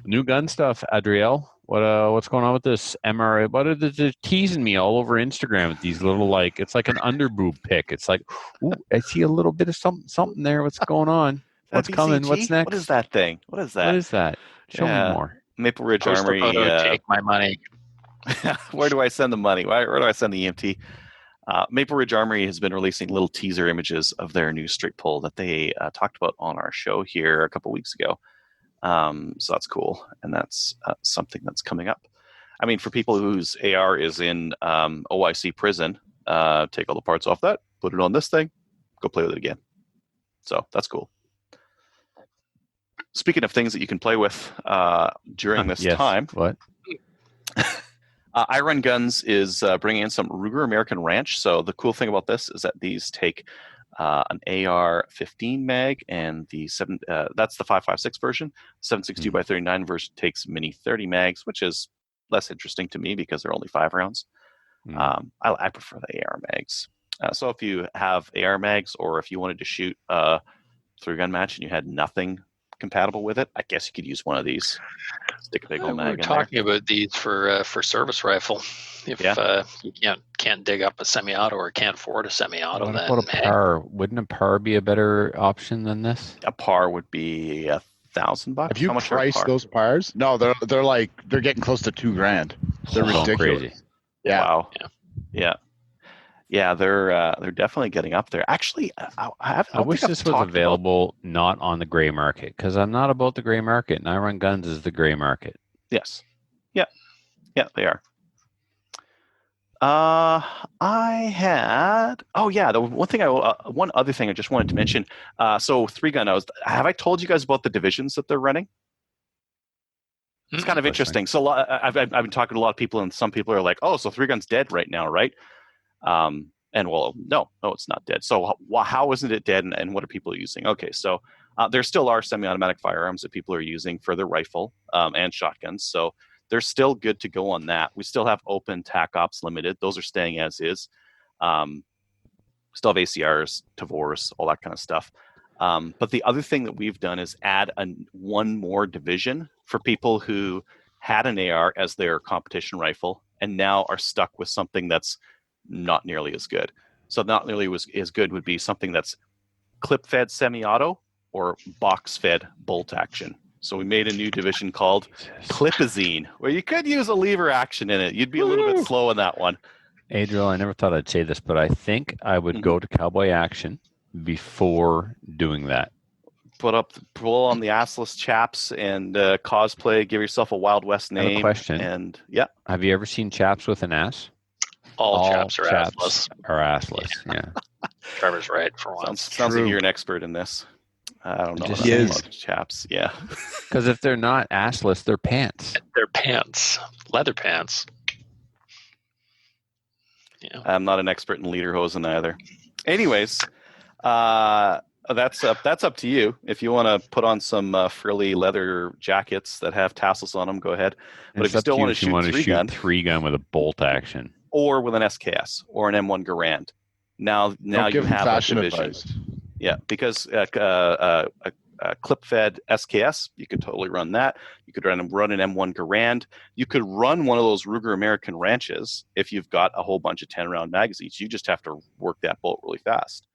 New gun stuff, Adriel. What's going on with this MRA? What are they're teasing me all over Instagram with these little, it's like an underboob pic. It's like, ooh, I see a little bit of something there. What's going on? What's coming? What's next? What is that thing? What is that? Show me more. Maple Ridge Armory. Take my money. Where do I send the money? Where do I send the EMT? Maple Ridge Armory has been releasing little teaser images of their new straight pull that they talked about on our show here a couple weeks ago. So that's cool, and that's something that's coming up. I mean, for people whose AR is in OIC prison, take all the parts off that, put it on this thing, go play with it again. So that's cool. Speaking of things that you can play with during this time, what? I Run Guns is bringing in some Ruger American Ranch. So the cool thing about this is that these take an AR-15 mag, and the that's the 5.56 version. 7.62 by 39 version takes mini 30 mags, which is less interesting to me because they're only 5 rounds. I prefer the AR mags. So if you have AR mags, or if you wanted to shoot a 3-gun match and you had nothing compatible with it, I guess you could use one of these. Stick a big old mag in there. We were talking about these for service rifle. If you can't dig up a semi-auto or can't afford a semi-auto, What then about a PAR? Wouldn't a PAR be a better option than this? A PAR would be $1,000. Have you priced those PARs? No, they're getting close to $2,000. They're ridiculous. Crazy. Yeah. Wow. Yeah, they're definitely getting up there. Actually, I wish this was available not on the gray market, because I'm not about the gray market, and I Run Guns is the gray market. Yes. Yeah, they are. One other thing I just wanted to mention. So 3-gun, have I told you guys about the divisions that they're running? It's kind of interesting. So I've been talking to a lot of people, and some people are like, "Oh, so 3-gun's dead right now, right?" And well, no, it's not dead. So how isn't it dead, and what are people using? Okay, so there still are semi-automatic firearms that people are using for their rifle and shotguns. So they're still good to go on that. We still have open TAC Ops Limited. Those are staying as is. Still have ACRs, Tavors, all that kind of stuff. But the other thing that we've done is add one more division for people who had an AR as their competition rifle and now are stuck with something that's not nearly as good. So not nearly as good would be something that's clip-fed semi-auto or box-fed bolt action. So we made a new division called Clipazine, where you could use a lever action in it. You'd be a little bit slow in that one. Adriel, I never thought I'd say this, but I think I would go to Cowboy Action before doing that. Pull on the assless chaps and cosplay. Give yourself a Wild West name. I have a question. And have you ever seen chaps with an ass? All chaps are assless. Yeah. Trevor's right for once. Sounds like you're an expert in this. I don't know. He is. Chaps, yeah. Because if they're not assless, they're pants. They're pants, leather pants. Yeah. I'm not an expert in lederhosen either. Anyways, that's up to you. If you want to put on some frilly leather jackets that have tassels on them, go ahead. But if you still want to shoot 3-gun with a bolt action, or with an SKS or an M1 Garand, now you have a division. Yeah, because a clip-fed SKS, you could totally run that. You could run an M1 Garand. You could run one of those Ruger American Ranches if you've got a whole bunch of 10-round magazines. You just have to work that bolt really fast.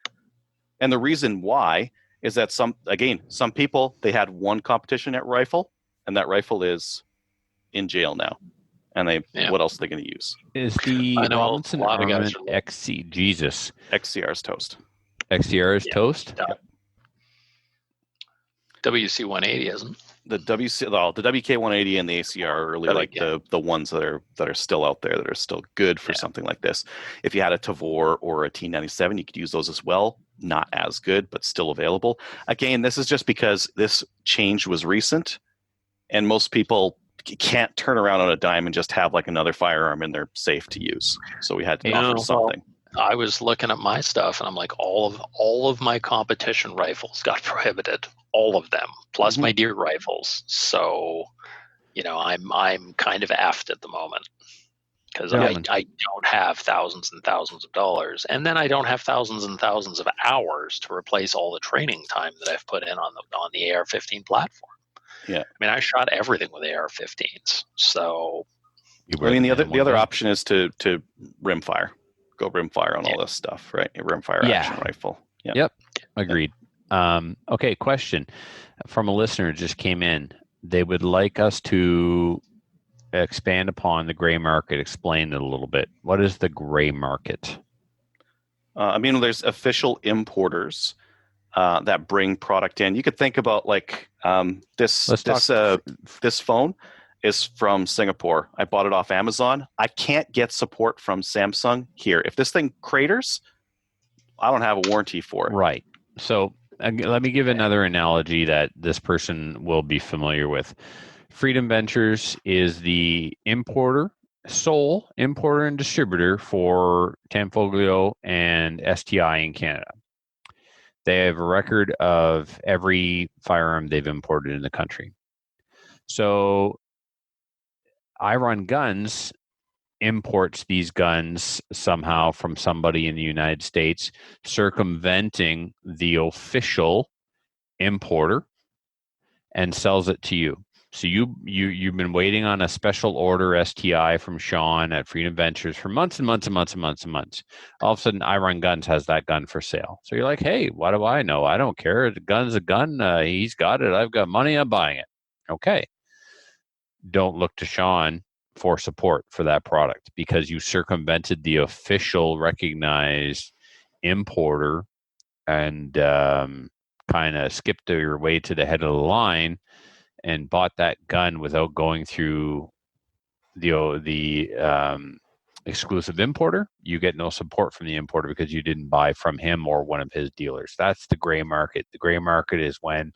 And the reason why is that some people, they had one competition at rifle, and that rifle is in jail now. And what else are they going to use? Is the Robinson Armament XCR's toast. XCR's toast? WC 180 isn't. The WK 180 and the ACR are really the ones that are still out there that are still good for something like this. If you had a Tavor or a T97, you could use those as well. Not as good, but still available. Again, this is just because this change was recent, and most people can't turn around on a dime and just have like another firearm in there safe to use. So we had to offer something. I was looking at my stuff, and I'm like, all of my competition rifles got prohibited, all of them, plus my deer rifles. So, I'm kind of effed at the moment because I don't have thousands and thousands of dollars, and then I don't have thousands and thousands of hours to replace all the training time that I've put in on the AR-15 platform. Yeah, I mean, I shot everything with AR-15s. So, I mean, the other option is to rimfire. Go rimfire on all this stuff, right? A rimfire action rifle. Yeah. Yep. Agreed. Okay, question from a listener just came in. They would like us to expand upon the gray market, explain it a little bit. What is the gray market? I mean, there's official importers that bring product in. You could think about like this phone is from Singapore. I bought it off Amazon. I can't get support from Samsung here. If this thing craters, I don't have a warranty for it. Right. So let me give another analogy that this person will be familiar with. Freedom Ventures is the sole importer and distributor for Tanfoglio and STI in Canada. They have a record of every firearm they've imported in the country. So I Run Guns imports these guns somehow from somebody in the United States, circumventing the official importer, and sells it to you. So you've been waiting on a special order STI from Sean at Freedom Ventures for months and months and months and months and months. All of a sudden, I Run Guns has that gun for sale. So you're like, hey, what do I know? I don't care. The gun's a gun. He's got it. I've got money. I'm buying it. Okay. Don't look to Sean for support for that product because you circumvented the official recognized importer and kind of skipped your way to the head of the line and bought that gun without going through the exclusive importer. You get no support from the importer because you didn't buy from him or one of his dealers. That's the gray market. The gray market is when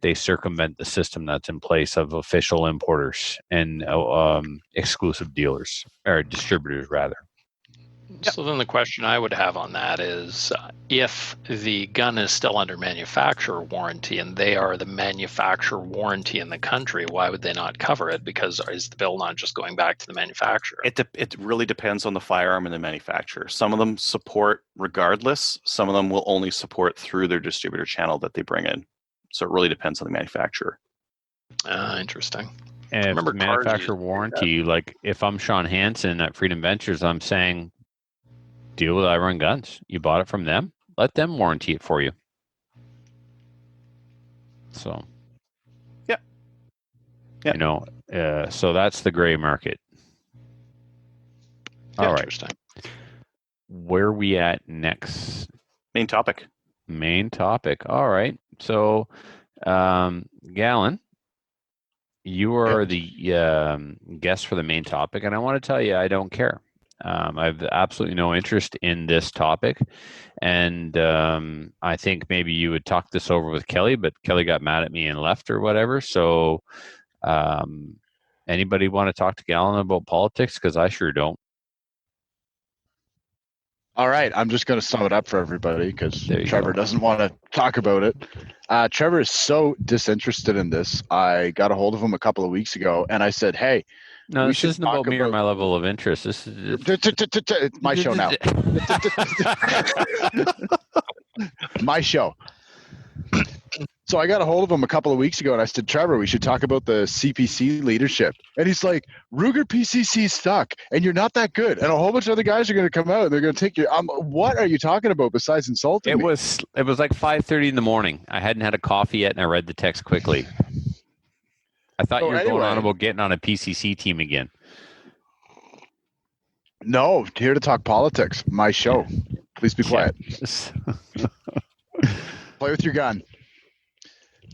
they circumvent the system that's in place of official importers and exclusive dealers or distributors rather. So then the question I would have on that is if the gun is still under manufacturer warranty and they are the manufacturer warranty in the country, why would they not cover it? Because is the bill not just going back to the manufacturer? It really depends on the firearm and the manufacturer. Some of them support regardless. Some of them will only support through their distributor channel that they bring in. So it really depends on the manufacturer. Interesting. And if the manufacturer warranty, like if I'm Sean Hansen at Freedom Ventures, I'm saying, deal with I Run Guns. You bought it from them. Let them warranty it for you. So, yeah. You know, so that's the gray market. All right. Interesting. Where are we at next? Main topic. All right. So, Gallen, you are the guest for the main topic, and I want to tell you I don't care. I have absolutely no interest in this topic, and I think maybe you would talk this over with Kelly, but Kelly got mad at me and left or whatever. So anybody want to talk to Gallen about politics? Because I sure don't. All right, I'm just going to sum it up for everybody because Trevor doesn't want to talk about it. Trevor is so disinterested in this. I got a hold of him a couple of weeks ago, and I said, hey, no, this isn't about me or my level of interest. This is it's my show now. My show. So I got a hold of him a couple of weeks ago, and I said, Trevor, we should talk about the CPC leadership. And he's like, Ruger PCC stuck, and you're not that good. And a whole bunch of other guys are going to come out, and they're going to take you. What are you talking about besides insulting me? It was like 5:30 in the morning. I hadn't had a coffee yet, and I read the text quickly. I thought you were going on about getting on a PCC team again. No, here to talk politics. My show. Please be quiet. Play with your gun.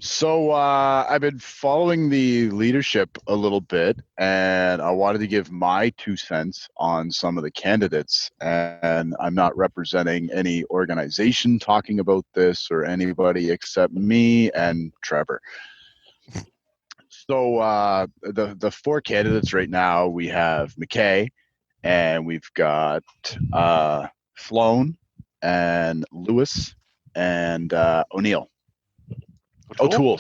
So I've been following the leadership a little bit, and I wanted to give my 2 cents on some of the candidates. And I'm not representing any organization talking about this or anybody except me and Trevor. So the 4 candidates right now, we have McKay, and we've got Sloan and Lewis and O'Neill. O'Toole.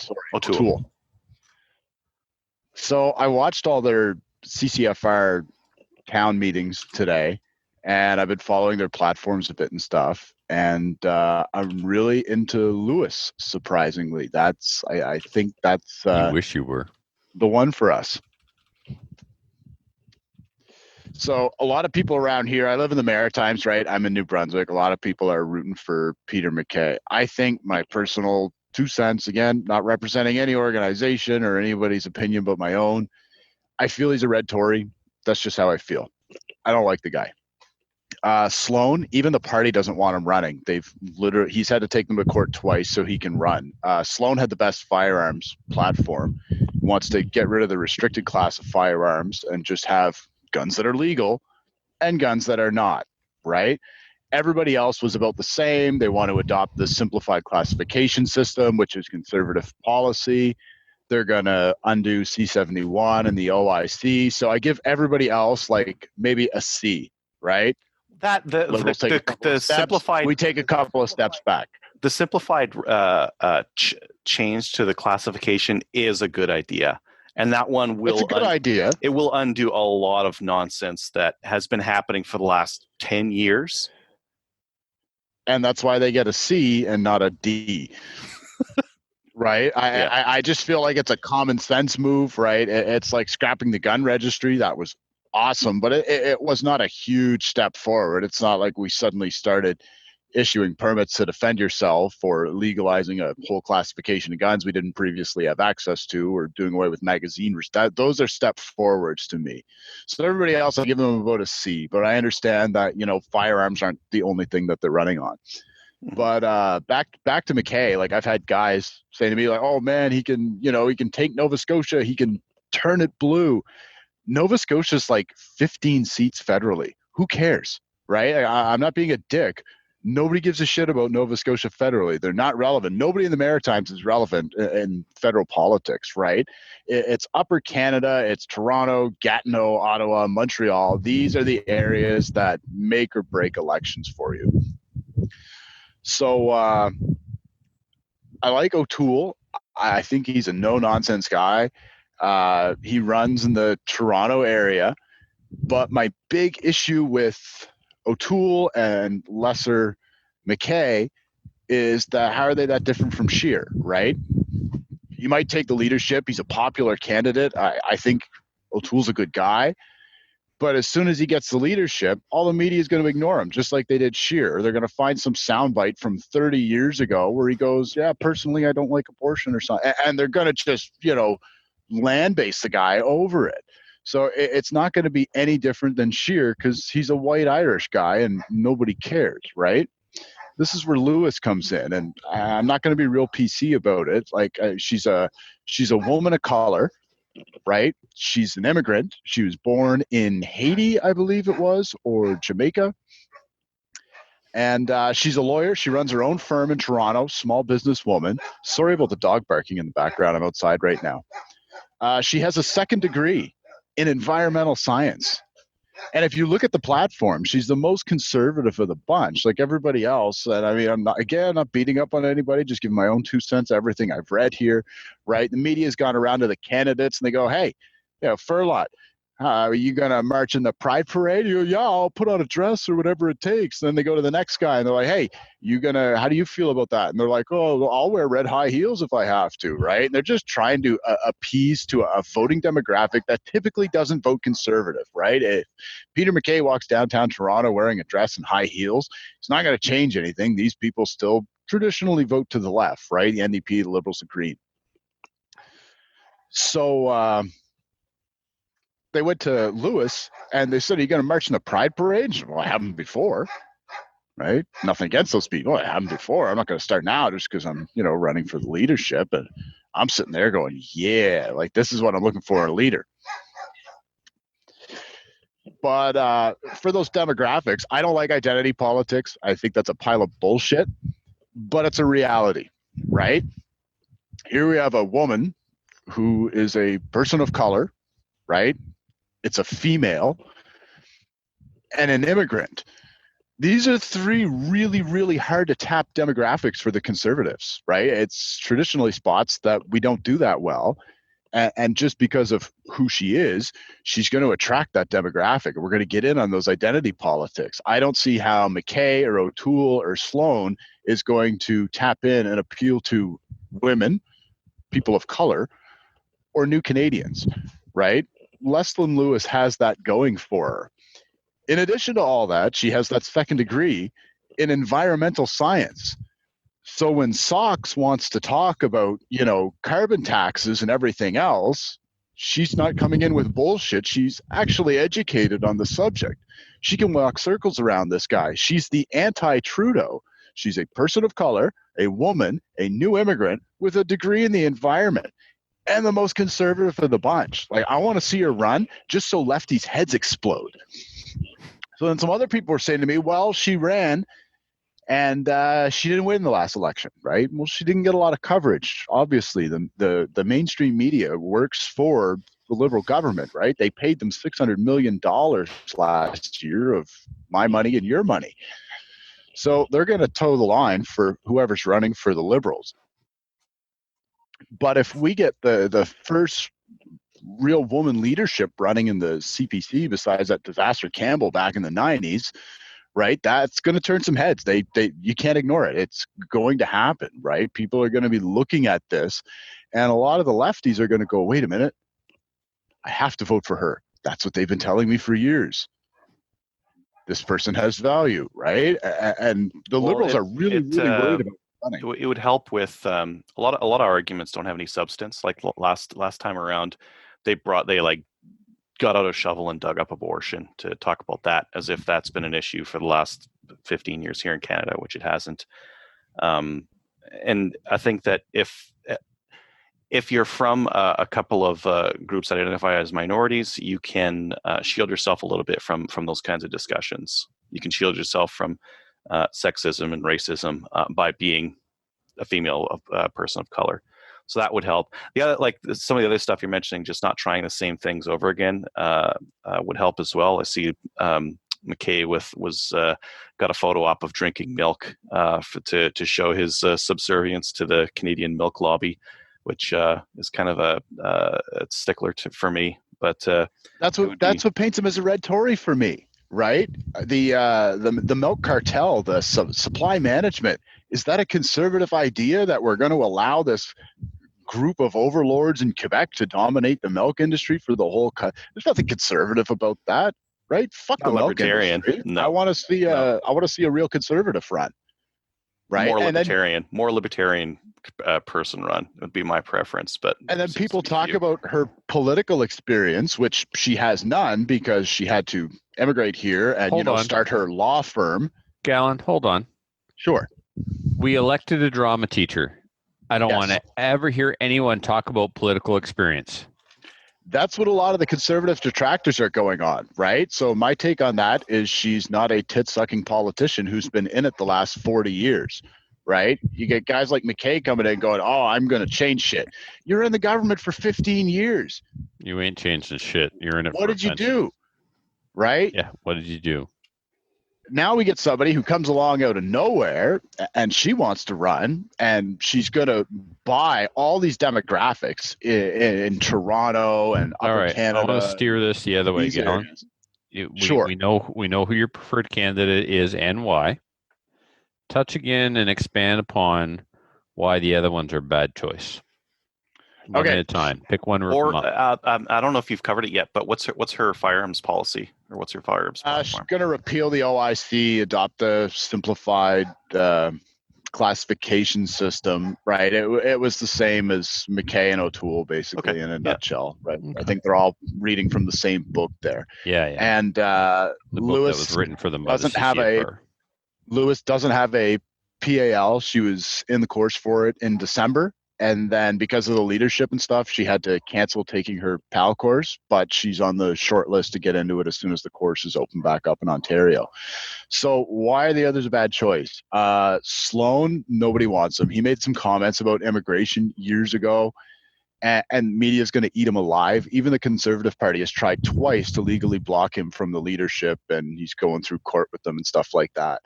So I watched all their CCFR town meetings today, and I've been following their platforms a bit and stuff. And I'm really into Lewis, surprisingly. I think that's you wish you were the one for us. So a lot of people around here, I live in the Maritimes, right? I'm in New Brunswick. A lot of people are rooting for Peter McKay. I think my personal 2 cents, again, not representing any organization or anybody's opinion but my own, I feel he's a red Tory. That's just how I feel. I don't like the guy. Sloan, even the party doesn't want him running. He's had to take them to court twice so he can run. Sloan had the best firearms platform. He wants to get rid of the restricted class of firearms and just have guns that are legal and guns that are not, right? Everybody else was about the same. They want to adopt the simplified classification system, which is conservative policy. They're going to undo C71 and the OIC. So I give everybody else like maybe a C, right? That the simplified, we take a couple of steps back. The simplified change to the classification is a good idea, and that one will. It's a good idea. It will undo a lot of nonsense that has been happening for the last 10 years. And that's why they get a C and not a D. Right? I just feel like it's a common sense move, right? It's like scrapping the gun registry. That was awesome, but it was not a huge step forward. It's not like we suddenly started issuing permits to defend yourself or legalizing a whole classification of guns we didn't previously have access to, or doing away with magazine. Those are step forwards to me. So everybody else, I give them about a C, but I understand that, firearms aren't the only thing that they're running on. But back to McKay, like I've had guys say to me like, oh man, he can take Nova Scotia, he can turn it blue. Nova Scotia's like 15 seats federally. Who cares, right? I'm not being a dick. Nobody gives a shit about Nova Scotia federally. They're not relevant. Nobody in the Maritimes is relevant in federal politics, right? It's Upper Canada, it's Toronto, Gatineau, Ottawa, Montreal. These are the areas that make or break elections for you. So I like O'Toole. I think he's a no-nonsense guy. He runs in the Toronto area. But my big issue with O'Toole and lesser McKay is that how are they that different from Scheer, right? You might take the leadership. He's a popular candidate. I think O'Toole's a good guy. But as soon as he gets the leadership, all the media is going to ignore him, just like they did Scheer. They're going to find some soundbite from 30 years ago where he goes, yeah, personally, I don't like abortion or something. And they're going to just, land base the guy over it. So it's not going to be any different than Scheer because he's a white Irish guy and nobody cares, right? This is where Lewis comes in, and I'm not going to be real PC about it. Like she's a woman of color, right? She's an immigrant. She was born in Haiti, I believe it was, or Jamaica. And she's a lawyer. She runs her own firm in Toronto, small business woman. Sorry about the dog barking in the background. I'm outside right now. She has a second degree in environmental science. And if you look at the platform, she's the most conservative of the bunch, like everybody else. And I mean, I'm not beating up on anybody, just giving my own 2 cents, everything I've read here, right? The media's gone around to the candidates and they go, hey, Furlot, are you going to march in the Pride Parade? You go, yeah, I'll put on a dress or whatever it takes. Then they go to the next guy and they're like, hey, how do you feel about that? And they're like, oh, I'll wear red high heels if I have to, right? And they're just trying to appease to a voting demographic that typically doesn't vote conservative, right? If Peter McKay walks downtown Toronto wearing a dress and high heels, it's not going to change anything. These people still traditionally vote to the left, right? The NDP, the Liberals, the Green. So, they went to Lewis and they said, are you going to march in the Pride Parade? Well, I haven't before, right? Nothing against those people. I haven't before. I'm not going to start now just because I'm, running for the leadership. And I'm sitting there going, yeah, like this is what I'm looking for in a leader. But for those demographics, I don't like identity politics. I think that's a pile of bullshit, but it's a reality, right? Here we have a woman who is a person of color, right? It's a female and an immigrant. These are three really, really hard to tap demographics for the conservatives, right? It's traditionally spots that we don't do that well. And just because of who she is, she's going to attract that demographic. We're going to get in on those identity politics. I don't see how McKay or O'Toole or Sloan is going to tap in and appeal to women, people of color, or new Canadians, right? Leslyn Lewis has that going for her. In addition to all that, she has that second degree in environmental science. So when Sox wants to talk about, carbon taxes and everything else, She's not coming in with bullshit. She's actually educated on the subject. She can walk circles around this guy. She's the anti-Trudeau. She's a person of color, a woman, a new immigrant with a degree in the environment, and the most conservative of the bunch. Like, I want to see her run just so lefties' heads explode. So then some other people were saying to me, well, she ran and she didn't win the last election, right? Well, she didn't get a lot of coverage. Obviously, the mainstream media works for the Liberal government, right? They paid them $600 million last year of my money and your money. So they're going to toe the line for whoever's running for the Liberals. But if we get the first real woman leadership running in the CPC besides that disaster Campbell back in the 90s, right, that's going to turn some heads. You can't ignore it. It's going to happen, right? People are going to be looking at this, and a lot of the lefties are going to go, wait a minute, I have to vote for her. That's what they've been telling me for years. This person has value, right? And the Liberals are really worried about running. It would help with a lot of arguments don't have any substance. Like last time around, they got out a shovel and dug up abortion to talk about that as if that's been an issue for the last 15 years here in Canada, which it hasn't. And I think that if you're from a couple of groups that identify as minorities, you can shield yourself a little bit from those kinds of discussions. You can shield yourself from sexism and racism by being a female person of color. So that would help. The other, like some of the other stuff you're mentioning, just not trying the same things over again, would help as well. I see McKay got a photo op of drinking milk to show his subservience to the Canadian milk lobby, which is kind of a stickler for me. But that's what paints him as a red Tory for me, right? The milk cartel, the supply management, is that a conservative idea that we're going to allow this group of overlords in Quebec to dominate the milk industry for the whole There's nothing conservative about that, right? Fuck the milk industry. No. I want to see a real conservative run, right? More libertarian person run would be my preference. But and then people talk about her political experience, which she has none because she had to emigrate here and start her law firm. Gallen, hold on. Sure. We elected a drama teacher. I don't want to ever hear anyone talk about political experience. That's what a lot of the conservative detractors are going on, right? So my take on that is she's not a tit-sucking politician who's been in it the last 40 years, right? You get guys like McKay coming in going, oh, I'm going to change shit. You're in the government for 15 years. You ain't changing shit. You're in it. What did you do? Right? Yeah, what did you do? Now we get somebody who comes along out of nowhere and she wants to run and she's going to buy all these demographics in Toronto and Upper Canada. I want to steer this the other way, Gallen. Sure. We know who your preferred candidate is and why. Touch again and expand upon why the other ones are bad choice. One at a time. Pick one. Or I don't know if you've covered it yet, but what's her firearms policy, or what's her firearms platform? She's going to repeal the OIC, adopt the simplified classification system. Right? It was the same as McKay and O'Toole, basically, in a nutshell. Right? Okay. I think they're all reading from the same book there. Yeah. And Lewis that was written for them Lewis doesn't have a PAL. She was in the course for it in December. And then because of the leadership and stuff, she had to cancel taking her PAL course, but she's on the short list to get into it as soon as the course is open back up in Ontario. So why are the others a bad choice? Sloan, nobody wants him. He made some comments about immigration years ago, and media is going to eat him alive. Even the Conservative Party has tried twice to legally block him from the leadership, and he's going through court with them and stuff like that.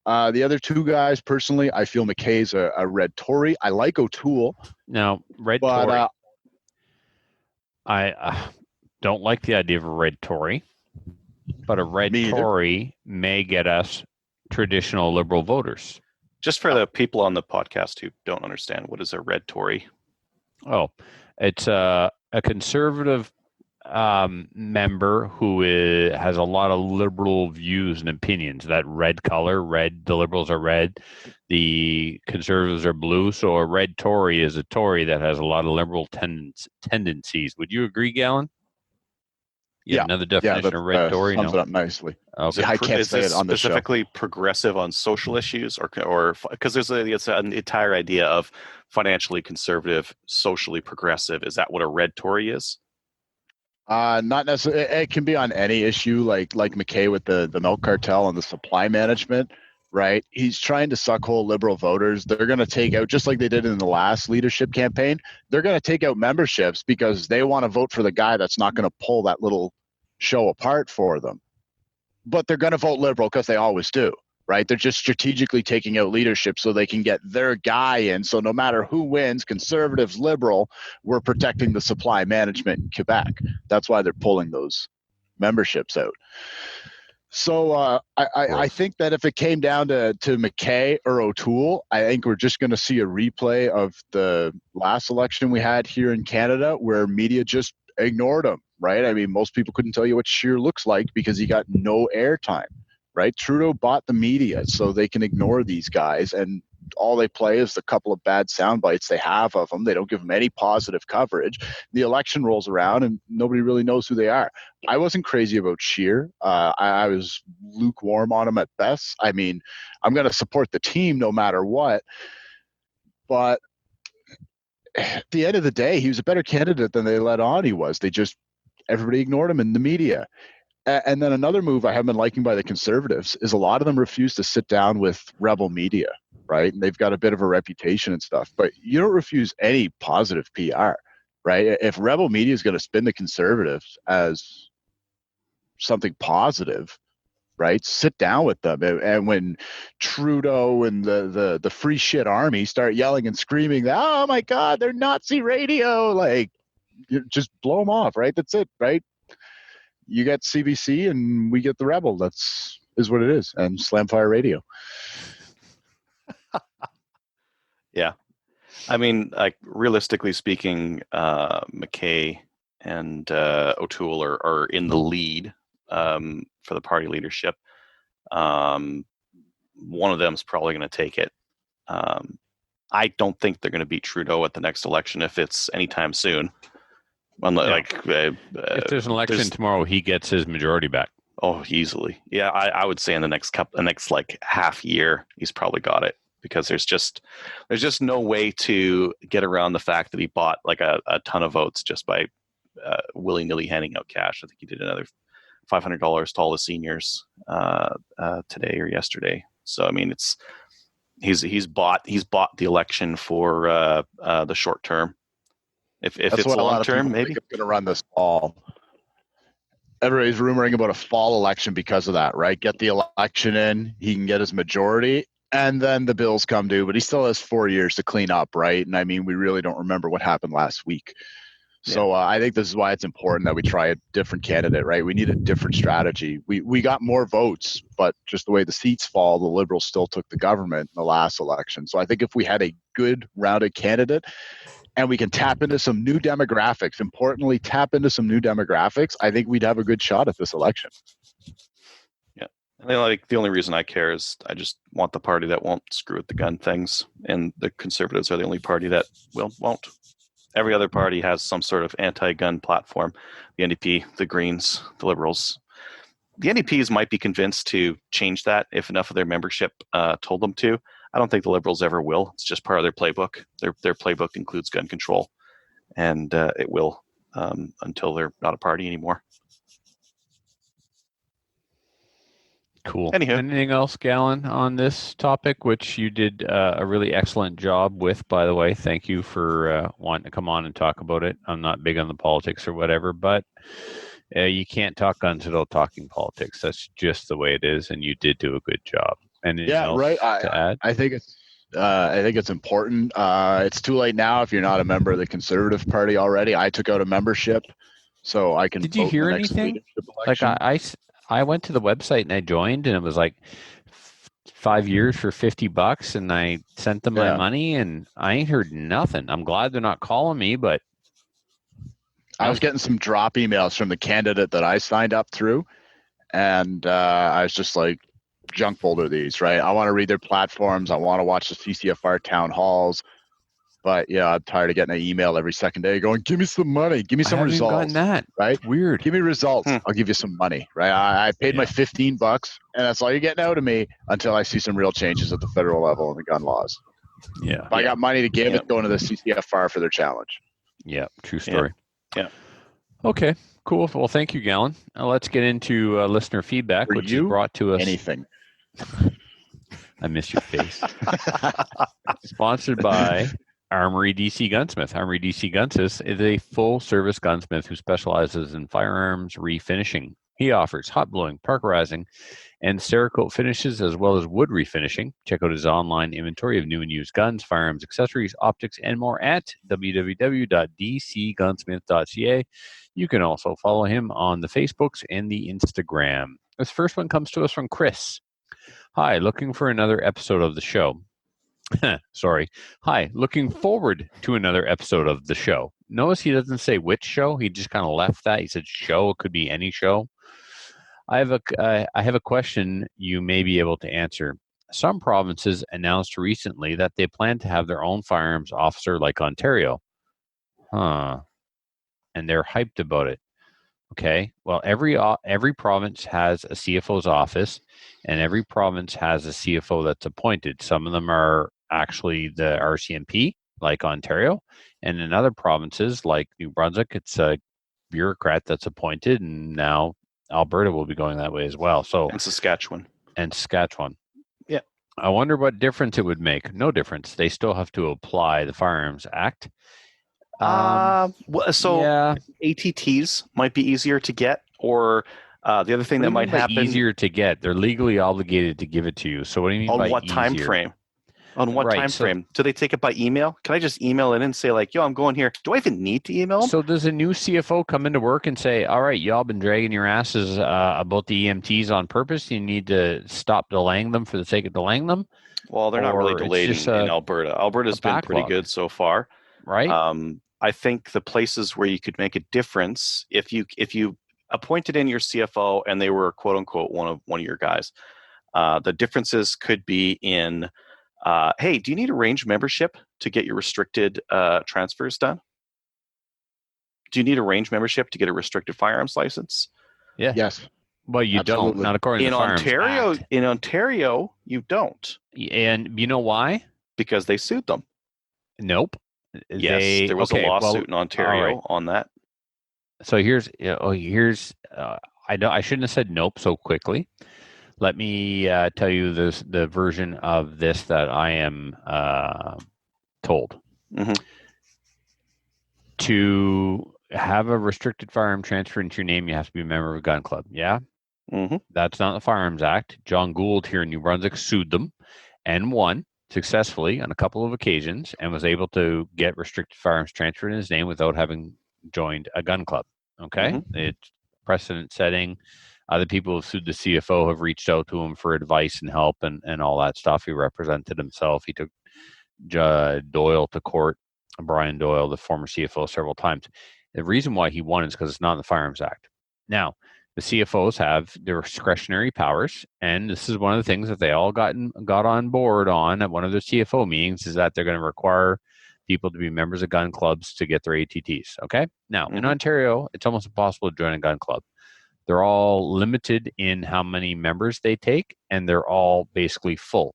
The other two guys, personally, I feel McKay's a red Tory. I like O'Toole. Now, Tory. I don't like the idea of a red Tory, but a red Tory may get us traditional Liberal voters. Just for the people on the podcast who don't understand, what is a red Tory? Oh, it's a conservative member who has a lot of liberal views and opinions. That red color, red, the Liberals are red, the Conservatives are blue. So a red Tory is a Tory that has a lot of liberal tendencies. Would you agree, Gallen? Yeah. Another definition of red Tory? Sums it up nicely. Okay. I can't say it on the show. Specifically progressive on social issues, or because it's an entire idea of financially conservative, socially progressive. Is that what a red Tory is? Not necessarily. It can be on any issue, like McKay with the milk cartel and the supply management, right? He's trying to suck whole liberal voters. They're going to take out, just like they did in the last leadership campaign, they're going to take out memberships because they want to vote for the guy that's not going to pull that little show apart for them. But they're going to vote liberal because they always do, right? They're just strategically taking out leadership so they can get their guy in. So no matter who wins, conservatives, liberal, we're protecting the supply management in Quebec. That's why they're pulling those memberships out. So I think that if it came down to McKay or O'Toole, I think we're just going to see a replay of the last election we had here in Canada where media just ignored him, right? I mean, most people couldn't tell you what Scheer looks like because he got no airtime, right? Trudeau bought the media so they can ignore these guys, and all they play is the couple of bad sound bites they have of them. They don't give them any positive coverage. The election rolls around and nobody really knows who they are. I wasn't crazy about Scheer. I was lukewarm on him at best. I mean, I'm going to support the team no matter what, but at the end of the day, he was a better candidate than they let on he was. Everybody ignored him in the media. And then another move I have been liking by the Conservatives is a lot of them refuse to sit down with rebel media, right? And they've got a bit of a reputation and stuff, but you don't refuse any positive PR, right? If rebel media is going to spin the Conservatives as something positive, right? Sit down with them. And when Trudeau and the free shit army start yelling and screaming that, oh my God, they're Nazi radio, like, you just blow them off, right? That's it, right? You get CBC and we get the rebel. That's what it is. And Slamfire Radio. Yeah. I mean, like, realistically speaking, McKay and O'Toole are in the lead for the party leadership. One of them is probably going to take it. I don't think they're going to beat Trudeau at the next election if it's anytime soon. If there's an election tomorrow, he gets his majority back. Oh, easily. Yeah, I would say in the next like half year, he's probably got it, because there's just no way to get around the fact that he bought like a ton of votes just by willy-nilly handing out cash. I think he did another $500 to all the seniors today or yesterday. So I mean, he's bought the election for the short term. If it's long term, maybe it's going to run this fall. Everybody's rumoring about a fall election because of that, right? Get the election in, he can get his majority, and then the bills come due, but he still has 4 years to clean up, right? And I mean, we really don't remember what happened last week. So I think this is why it's important that we try a different candidate, right? We need a different strategy. We got more votes, but just the way the seats fall, the Liberals still took the government in the last election. So I think if we had a good rounded candidate and we can tap into some new demographics, importantly, tap into some new demographics, I think we'd have a good shot at this election. Yeah. I mean, like, the only reason I care is I just want the party that won't screw with the gun things. And the Conservatives are the only party that won't. Every other party has some sort of anti-gun platform. The NDP, the Greens, the Liberals. The NDPs might be convinced to change that if enough of their membership told them to. I don't think the Liberals ever will. It's just part of their playbook. Their playbook includes gun control, and it will until they're not a party anymore. Cool. Anywho. Anything else, Gallen, on this topic, which you did a really excellent job with, by the way. Thank you for wanting to come on and talk about it. I'm not big on the politics or whatever, but you can't talk guns without talking politics. That's just the way it is, and you did do a good job. Anything else to add? I think it's important. It's too late now if you're not a member of the Conservative Party already. I took out a membership, so I can. Did you hear anything? Like I went to the website and I joined, and it was like 5 years for $50, and I sent them my money, and I ain't heard nothing. I'm glad they're not calling me, but I was getting some drop emails from the candidate that I signed up through, and I was just like, junk folder these, right? I want to read their platforms. I want to watch the CCFR town halls. But yeah, I'm tired of getting an email every second day going, give me some money, give me some haven't results. gotten that. Right? Weird. Give me results. I'll give you some money, right? I paid my $15, and that's all you're getting out of me until I see some real changes at the federal level in the gun laws. Yeah. If I got money to give, it's going to the CCFR for their challenge. Yeah, true story. Yeah. Okay, cool. Well, thank you, Gallen. Let's get into listener feedback, which is brought to us. Anything. I miss your face. Sponsored by Armory DC Gunsmith. Armory DC Gunsmith is a full-service gunsmith who specializes in firearms refinishing. He offers hot blowing, parkerizing, and Cerakote finishes, as well as wood refinishing. Check out his online inventory of new and used guns, firearms, accessories, optics, and more at www.dcgunsmith.ca. You can also follow him on the Facebooks and the Instagram. This first one comes to us from Chris. Hi, looking for another episode of the show. Sorry. Hi, looking forward to another episode of the show. Notice he doesn't say which show. He just kind of left that. He said show. It could be any show. I have a question you may be able to answer. Some provinces announced recently that they plan to have their own firearms officer like Ontario. And they're hyped about it. Okay. Well, every province has a CFO's office, and every province has a CFO that's appointed. Some of them are actually the RCMP, like Ontario, and in other provinces, like New Brunswick, it's a bureaucrat that's appointed, and now Alberta will be going that way as well. So and Saskatchewan. Yeah. I wonder what difference it would make. No difference. They still have to apply the Firearms Act. ATTs might be easier to get, or the other thing that might happen. Easier to get. They're legally obligated to give it to you. So what do you mean on by what easier? time frame? On what time frame? Do they take it by email? Can I just email it and say like, yo, I'm going here? Do I even need to email them? So does a new CFO come into work and say, all right, y'all been dragging your asses about the EMTs on purpose. You need to stop delaying them for the sake of delaying them? Well, they're not really delayed in Alberta. Alberta's been pretty good so far. Right. I think the places where you could make a difference, if you appointed in your CFO and they were quote unquote one of your guys, the differences could be in, hey, do you need a range membership to get your restricted transfers done? Do you need a range membership to get a restricted firearms license? Yeah. Yes. Well, you don't. Not according to the Firearms Act. In Ontario, you don't. And you know why? Because they sued them. Nope. Yes, there was a lawsuit in Ontario on that. So here's I shouldn't have said nope so quickly. Let me tell you the version of this that I am told. Mm-hmm. To have a restricted firearm transfer into your name, you have to be a member of a gun club. Yeah? Mm-hmm. That's not the Firearms Act. John Gould here in New Brunswick sued them and won successfully on a couple of occasions and was able to get restricted firearms transferred in his name without having joined a gun club. Okay? Mm-hmm. It's precedent setting. Other people who sued the CFO have reached out to him for advice and help and all that stuff. He represented himself. He took Doyle to court, Brian Doyle, the former CFO, several times. The reason why he won is because it's not in the Firearms Act. Now, the CFOs have their discretionary powers, and this is one of the things that they all got on board on at one of their CFO meetings is that they're going to require people to be members of gun clubs to get their ATTs. Okay? Now, in Ontario, it's almost impossible to join a gun club. They're all limited in how many members they take, and they're all basically full.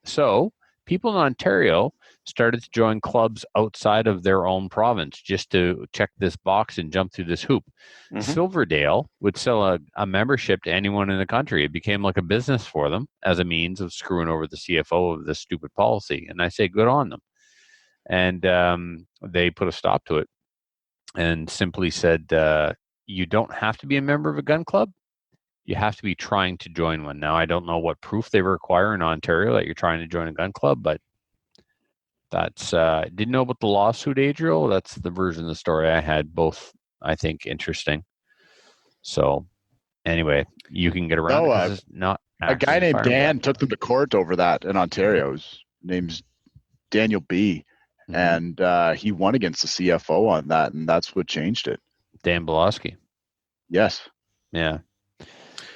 So people in Ontario started to join clubs outside of their own province just to check this box and jump through this hoop. Mm-hmm. Silverdale would sell a membership to anyone in the country. It became like a business for them as a means of screwing over the CFO of this stupid policy. And I say good on them. And they put a stop to it and simply said, you don't have to be a member of a gun club. You have to be trying to join one. Now, I don't know what proof they require in Ontario that you're trying to join a gun club, but that's didn't know about the lawsuit, Adriel. That's the version of the story I had. Both, I think, interesting. So, anyway, you can get around it. It's not a guy named Dan took them to court over that in Ontario. His name's Daniel B. And he won against the CFO on that, and that's what changed it. Dan Belosky. Yes. Yeah.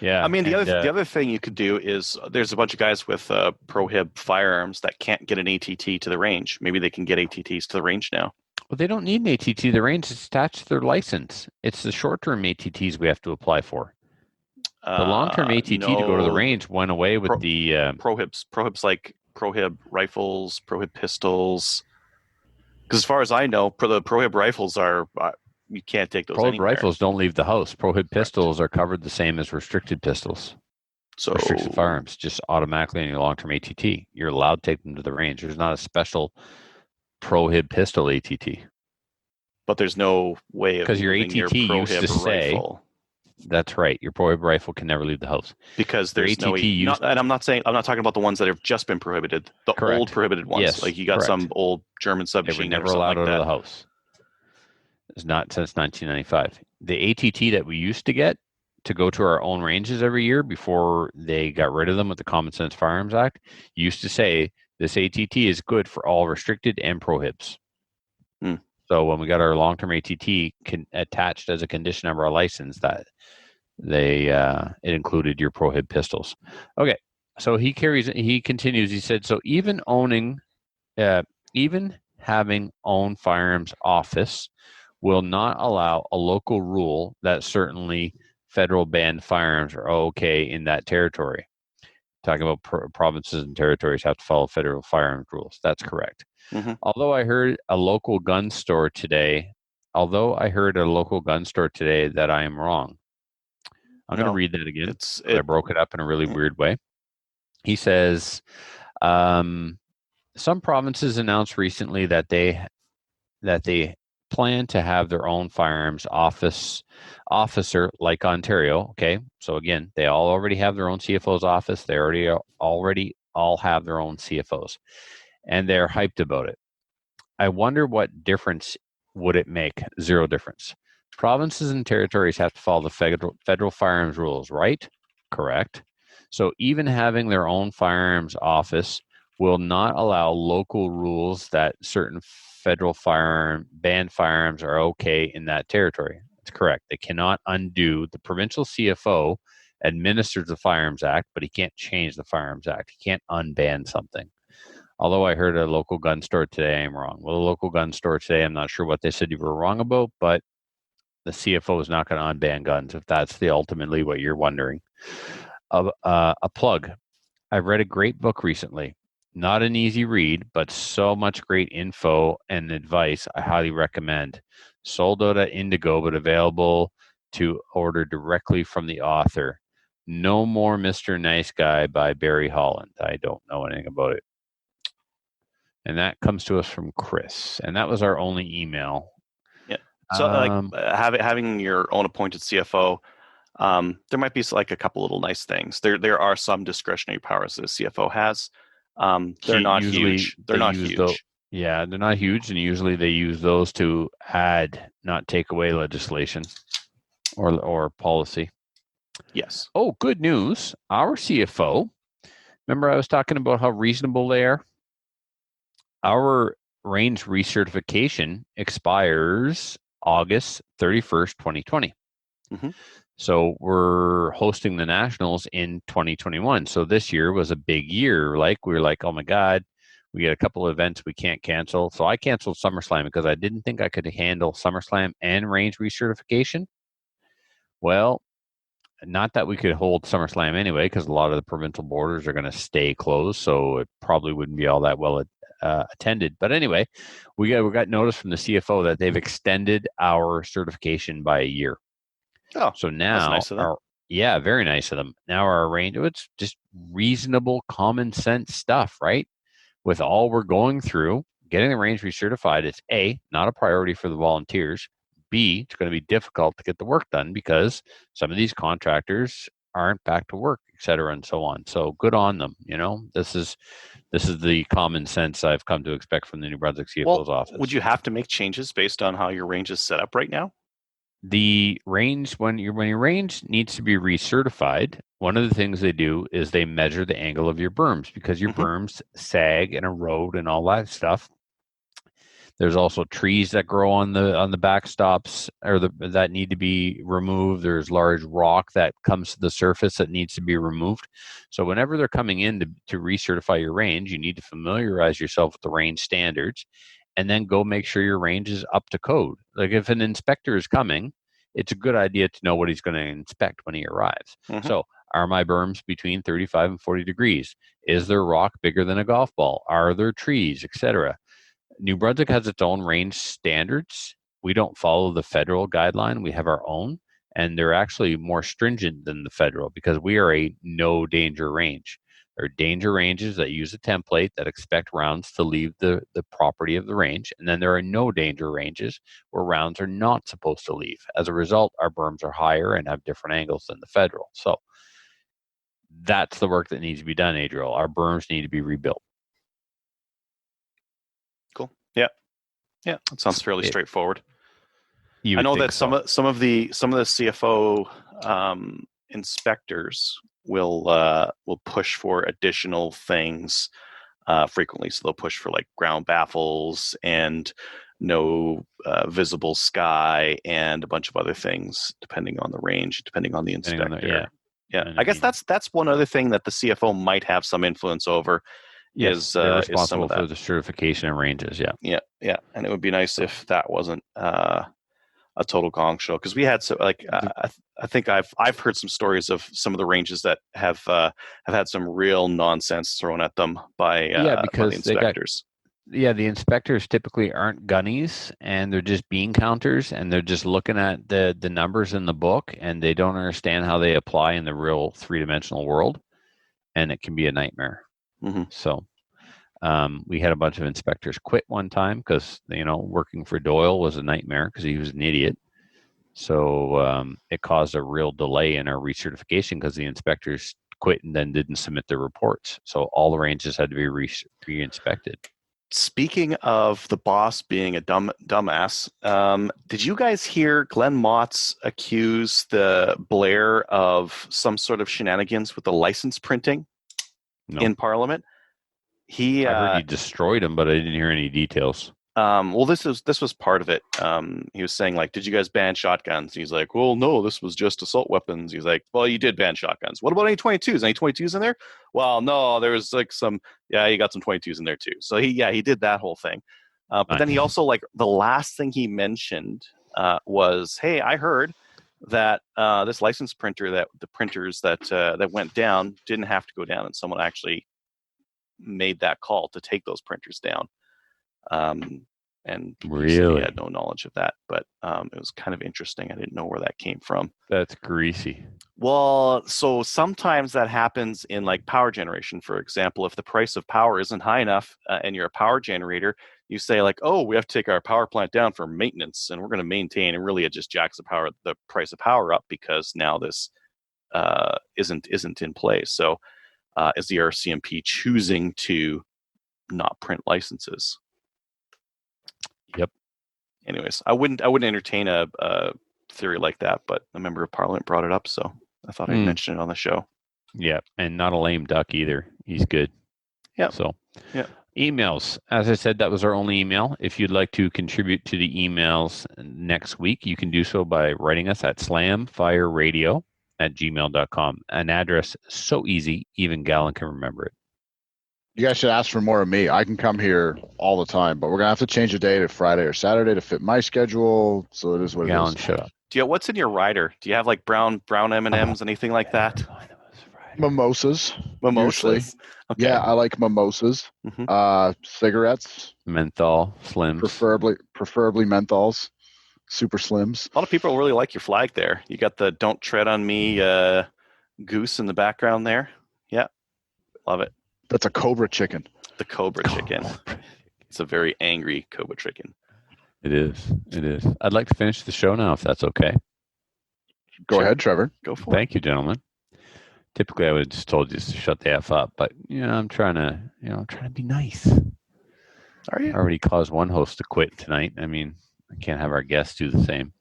Yeah. I mean, the and, other thing you could do is there's a bunch of guys with prohib firearms that can't get an ATT to the range. Maybe they can get ATTs to the range now. Well, they don't need an ATT. The range is attached to their license. It's the short-term ATTs we have to apply for. The long-term ATT to go to the range went away with the prohibs like prohib rifles, prohib pistols. Because as far as I know, the prohib rifles are you can't take those. Prohib rifles don't leave the house. Prohib pistols are covered the same as restricted pistols. So restricted firearms just automatically in your long-term ATT. You're allowed to take them to the range. There's not a special prohib pistol ATT. But there's no way of because your ATT used to say rifle. That's right. Your prohib rifle can never leave the house because there's no. And I'm not talking about the ones that have just been prohibited. The old prohibited ones, yes, like you got some old German submachine. They were never allowed out of the house. It's not since 1995. The ATT that we used to get to go to our own ranges every year before they got rid of them with the Common Sense Firearms Act used to say this ATT is good for all restricted and prohibs. So when we got our long-term ATT attached as a condition of our license, that it included your prohib pistols. Okay, so he continues. He said, so even having own firearms office will not allow a local rule that certainly federal banned firearms are okay in that territory. Talking about provinces and territories have to follow federal firearms rules. That's correct. Mm-hmm. Although I heard a local gun store today that I am wrong. I'm going to read that again. I broke it up in a really weird way. He says, some provinces announced recently that they plan to have their own firearms officer like Ontario. Okay, so again, they already have their own CFO's office. They already all have their own CFOs. And they're hyped about it. I wonder what difference would it make? Zero difference. Provinces and territories have to follow the federal firearms rules, right? Correct. So even having their own firearms office will not allow local rules that certain federal banned firearms are okay in that territory. That's correct. They cannot undo. The provincial CFO administers the Firearms Act, but he can't change the Firearms Act. He can't unban something. Although I heard a local gun store today, I'm wrong. Well, a local gun store today, I'm not sure what they said you were wrong about, but the CFO is not going to unban guns if that's ultimately what you're wondering. A plug. I've read a great book recently. Not an easy read, but so much great info and advice I highly recommend. Sold out at Indigo, but available to order directly from the author. No More Mr. Nice Guy by Barry Holland. I don't know anything about it. And that comes to us from Chris. And that was our only email. Yeah. So having your own appointed CFO, there might be like a couple little nice things. There are some discretionary powers that a CFO has. They're not huge. They're not huge. Yeah, they're not huge. And usually they use those to add, not take away legislation or policy. Yes. Oh, good news. Our CFO, remember I was talking about how reasonable they are? Our range recertification expires August 31st, 2020. Mm-hmm. So we're hosting the Nationals in 2021. So this year was a big year. We were like, oh my God, we got a couple of events we can't cancel. So I canceled SummerSlam because I didn't think I could handle SummerSlam and range recertification. Well, not that we could hold SummerSlam anyway, because a lot of the provincial borders are going to stay closed. So it probably wouldn't be all that well attended. But anyway, we got notice from the CFO that they've extended our certification by a year. Oh, so now, that's nice of them. Very nice of them. Now our range, it's just reasonable, common sense stuff, right? With all we're going through, getting the range recertified is A, not a priority for the volunteers. B, it's going to be difficult to get the work done because some of these contractors aren't back to work, et cetera, and so on. So good on them. This is the common sense I've come to expect from the New Brunswick CFO's office. Would you have to make changes based on how your range is set up right now? The range, when your range needs to be recertified, one of the things they do is they measure the angle of your berms because your berms sag and erode and all that stuff. There's also trees that grow on the backstops or that need to be removed. There's large rock that comes to the surface that needs to be removed. So whenever they're coming in to recertify your range, you need to familiarize yourself with the range standards and then go make sure your range is up to code. Like if an inspector is coming, it's a good idea to know what he's going to inspect when he arrives. Mm-hmm. So are my berms between 35 and 40 degrees? Is there rock bigger than a golf ball? Are there trees, etc.? New Brunswick has its own range standards. We don't follow the federal guideline. We have our own, and they're actually more stringent than the federal because we are a no danger range. There are danger ranges that use a template that expect rounds to leave the property of the range, and then there are no danger ranges where rounds are not supposed to leave. As a result, our berms are higher and have different angles than the federal. So that's the work that needs to be done, Adriel. Our berms need to be rebuilt. Cool. Yeah, that sounds fairly straightforward. I know that some of the CFO inspectors will push for additional things frequently. So they'll push for like ground baffles and no visible sky and a bunch of other things depending on the range, depending on the inspector. Yeah. I guess that's one other thing that the CFO might have some influence over. Yes, they're responsible for the certification and ranges. Yeah. And it would be nice if that wasn't a total gong show, because we had I think I've heard some stories of some of the ranges that have had some real nonsense thrown at them by the inspectors. The inspectors typically aren't gunnies, and they're just bean counters, and they're just looking at the numbers in the book, and they don't understand how they apply in the real three-dimensional world, and it can be a nightmare. Mm-hmm. So we had a bunch of inspectors quit one time because working for Doyle was a nightmare because he was an idiot. So it caused a real delay in our recertification because the inspectors quit and then didn't submit their reports. So all the ranges had to be re-inspected. Speaking of the boss being a dumbass, did you guys hear Glenn Motz accuse the Blair of some sort of shenanigans with the license printing in Parliament? I heard he destroyed him, but I didn't hear any details. Well, this was part of it. He was saying, like, did you guys ban shotguns? He's like, well, no, this was just assault weapons. He's like, well, you did ban shotguns. What about any 22s? Any 22s in there? Well, no, there was like some, you got some 22s in there too. So he did that whole thing. But then he also, like, the last thing he mentioned was, hey, I heard that this license printer, that the printers that went down didn't have to go down, and someone actually made that call to take those printers down. And really, he had no knowledge of that, but it was kind of interesting. I didn't know where that came from. That's greasy. Well, so sometimes that happens in like power generation. For example, if the price of power isn't high enough and you're a power generator, you say like, oh, we have to take our power plant down for maintenance and we're going to maintain, and really it just jacks the price of power up because now this isn't in place. So is the RCMP choosing to not print licenses? Yep. Anyways, I wouldn't entertain a theory like that, but a member of Parliament brought it up, so I thought I'd mention it on the show. Yeah, and not a lame duck either. He's good. Yeah. So, emails. As I said, that was our only email. If you'd like to contribute to the emails next week, you can do so by writing us at slamfireradio@gmail.com. An address so easy, even Gallen can remember it. You guys should ask for more of me. I can come here all the time, but we're gonna have to change the day to Friday or Saturday to fit my schedule. So it is what Gallen, it is. shut up. What's in your rider? Do you have like brown M&Ms, anything like that? Mimosas. Usually. Okay. Yeah, I like mimosas. Mm-hmm. Cigarettes. Menthol, Slims. Preferably menthols. Super Slims. A lot of people really like your flag there. You got the "Don't Tread on Me" goose in the background there. Yeah, love it. That's a Cobra chicken. The Cobra chicken. It's a very angry Cobra chicken. It is. I'd like to finish the show now, if that's okay. Go ahead, Trevor. Go for it. Thank you, gentlemen. Typically, I would have just told you to shut the F up, but I'm trying to be nice. Are you? I already caused one host to quit tonight. I mean, I can't have our guests do the same.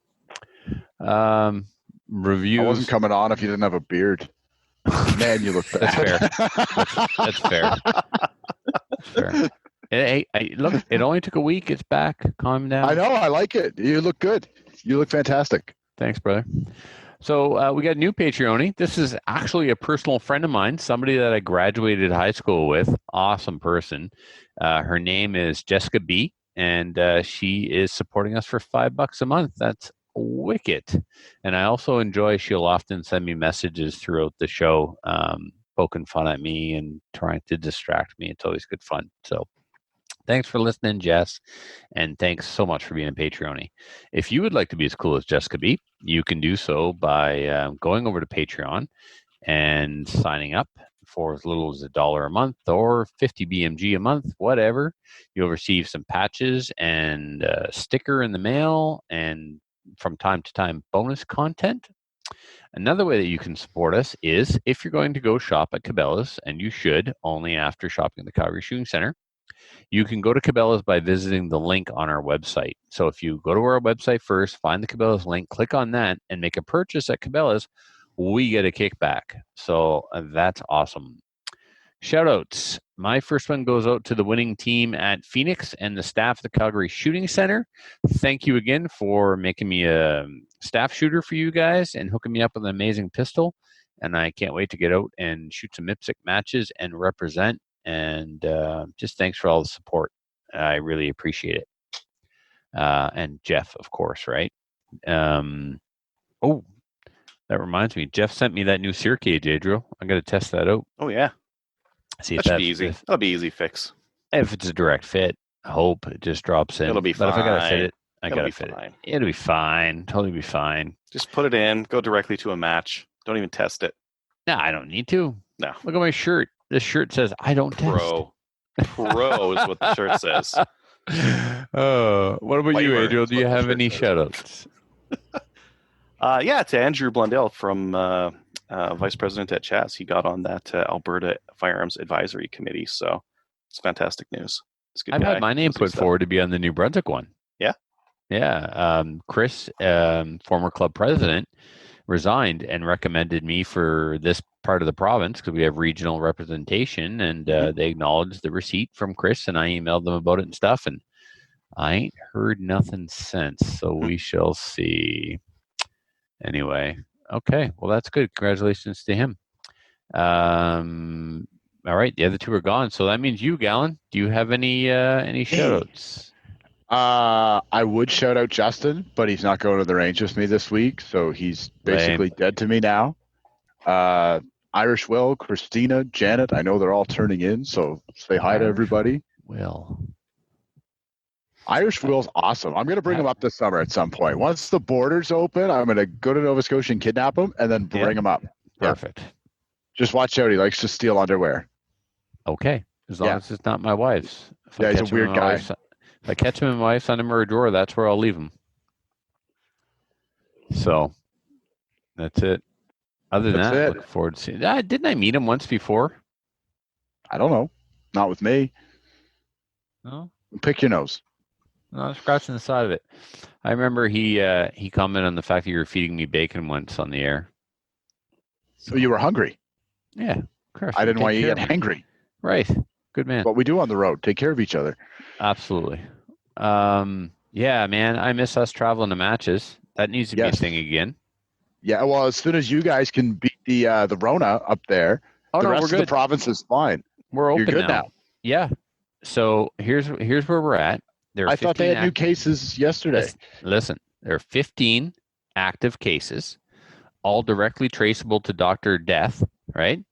Reviews. I wasn't coming on if you didn't have a beard. Man, you look bad. That's fair. That's fair. Hey, look, it only took a week. It's back. Calm down. I know. I like it. You look good. You look fantastic. Thanks, brother. So we got a new Patreon. This is actually a personal friend of mine, somebody that I graduated high school with. Awesome person. Her name is Jessica B, and she is supporting us for $5 a month. That's wicked. And I also enjoy, she'll often send me messages throughout the show, poking fun at me and trying to distract me. It's always good fun. So thanks for listening, Jess, and thanks so much for being a Patreon. If you would like to be as cool as Jessica B, you can do so by going over to Patreon and signing up for as little as $1 a month or 50 BMG a month, whatever. You'll receive some patches and a sticker in the mail, and from time to time bonus content. Another way that you can support us is if you're going to go shop at Cabela's, and you should only after shopping at the Calgary Shooting Center, you can go to Cabela's by visiting the link on our website. So if you go to our website first, find the Cabela's link, click on that, and make a purchase at Cabela's, we get a kickback. So that's awesome. Shoutouts. My first one goes out to the winning team at Phoenix and the staff at the Calgary Shooting Center. Thank you again for making me a staff shooter for you guys and hooking me up with an amazing pistol. And I can't wait to get out and shoot some IPSC matches and represent. And just thanks for all the support. I really appreciate it. And Jeff, of course, right? Oh, that reminds me. Jeff sent me that new sear cage, Adriel. I'm going to test that out. Oh, yeah. See That should be easy. That'll be easy fix. If it's a direct fit, I hope it just drops in. It'll be But if I got to fit it, I It'll got to be fit fine. it. It'll be fine. Totally be fine. Just put it in. Go directly to a match. Don't even test it. No, I don't need to. No. Look at my shirt. This shirt says, I don't Pro. Pro is what the shirt says. test. What about you, Flavor Adriel? is Do you what the have shirt any says. shout-outs? Yeah, to Andrew Blundell from Vice President at Chas. He got on that Alberta Firearms Advisory Committee, so it's fantastic news. It's a good I've guy. had my name Does good put stuff. forward to be on the New Brunswick one. Yeah? Yeah. Chris, former club president, resigned and recommended me for this part of the province because we have regional representation, and they acknowledged the receipt from Chris, and I emailed them about it and stuff, and I ain't heard nothing since, so we shall see. Anyway, okay, well, that's good. Congratulations to him. All right, the other two are gone, so that means you, Gallen. Do you have any shout-outs? I would shout out Justin, but he's not going to the range with me this week, so he's basically dead to me now. Irish Will, Christina, Janet, I know they're all turning in, so say hi to everybody. Will. Irish Will's awesome. I'm going to bring him up this summer at some point. Once the borders open, I'm going to go to Nova Scotia and kidnap him and then bring him up. Perfect. Just watch out. He likes to steal underwear. Okay, as long as it's not my wife's. If Yeah, I he's catch a him in weird my guy. wife's- If I catch him in my wife's underwear drawer, that's where I'll leave him. So that's it. Other than That's that, it. look forward to seeing. Didn't I meet him once before? I don't know. Not with me. No, Pick your nose. I was scratching the side of it. I remember he commented on the fact that you were feeding me bacon once on the air. So you were hungry. Yeah, of course. I didn't Take want you to care get of me. hangry. Right. Good man. What we do on the road. Take care of each other. Absolutely. Yeah, man, I miss us traveling to matches. That needs to be a Yes. thing again. Yeah, well, as soon as you guys can beat the Rona up there, Oh, the no, rest we're of the good. province is fine. We're open You're good now. Yeah. So here's where we're at. There are I thought they 15 had new cases yesterday. Listen, there are 15 active cases, all directly traceable to Dr. Death, right?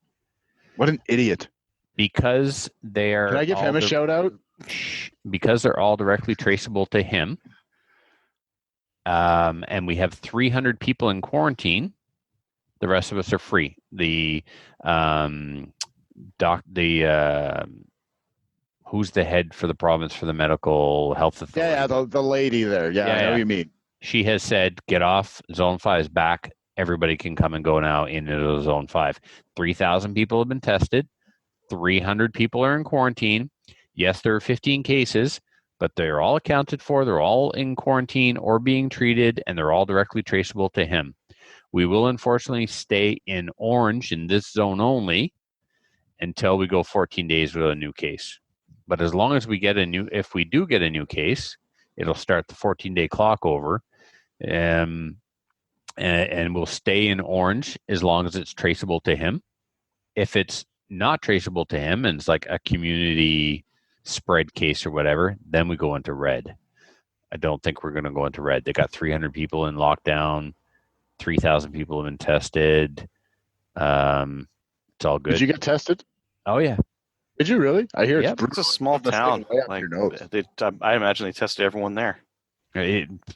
What an idiot. Because they are. Can I give him a shout out? Because they're all directly traceable to him. And we have 300 people in quarantine. The rest of us are free. Who's the head for the province for the medical health authority? Yeah, the lady there. Yeah, I know what you mean. She has said, get off. Zone 5 is back. Everybody can come and go now into Zone 5. 3,000 people have been tested. 300 people are in quarantine. Yes, there are 15 cases, but they're all accounted for. They're all in quarantine or being treated, and they're all directly traceable to him. We will unfortunately stay in orange in this zone only until we go 14 days with a new case. But as long as if we do get a new case, it'll start the 14-day clock over, and we'll stay in orange as long as it's traceable to him. If it's not traceable to him and it's like a community spread case or whatever, then we go into red. I don't think we're going to go into red. They got 300 people in lockdown, 3,000 people have been tested. It's all good. Did you get tested? Oh yeah. Did you really? I hear it's a small town. Like, I imagine they tested everyone there.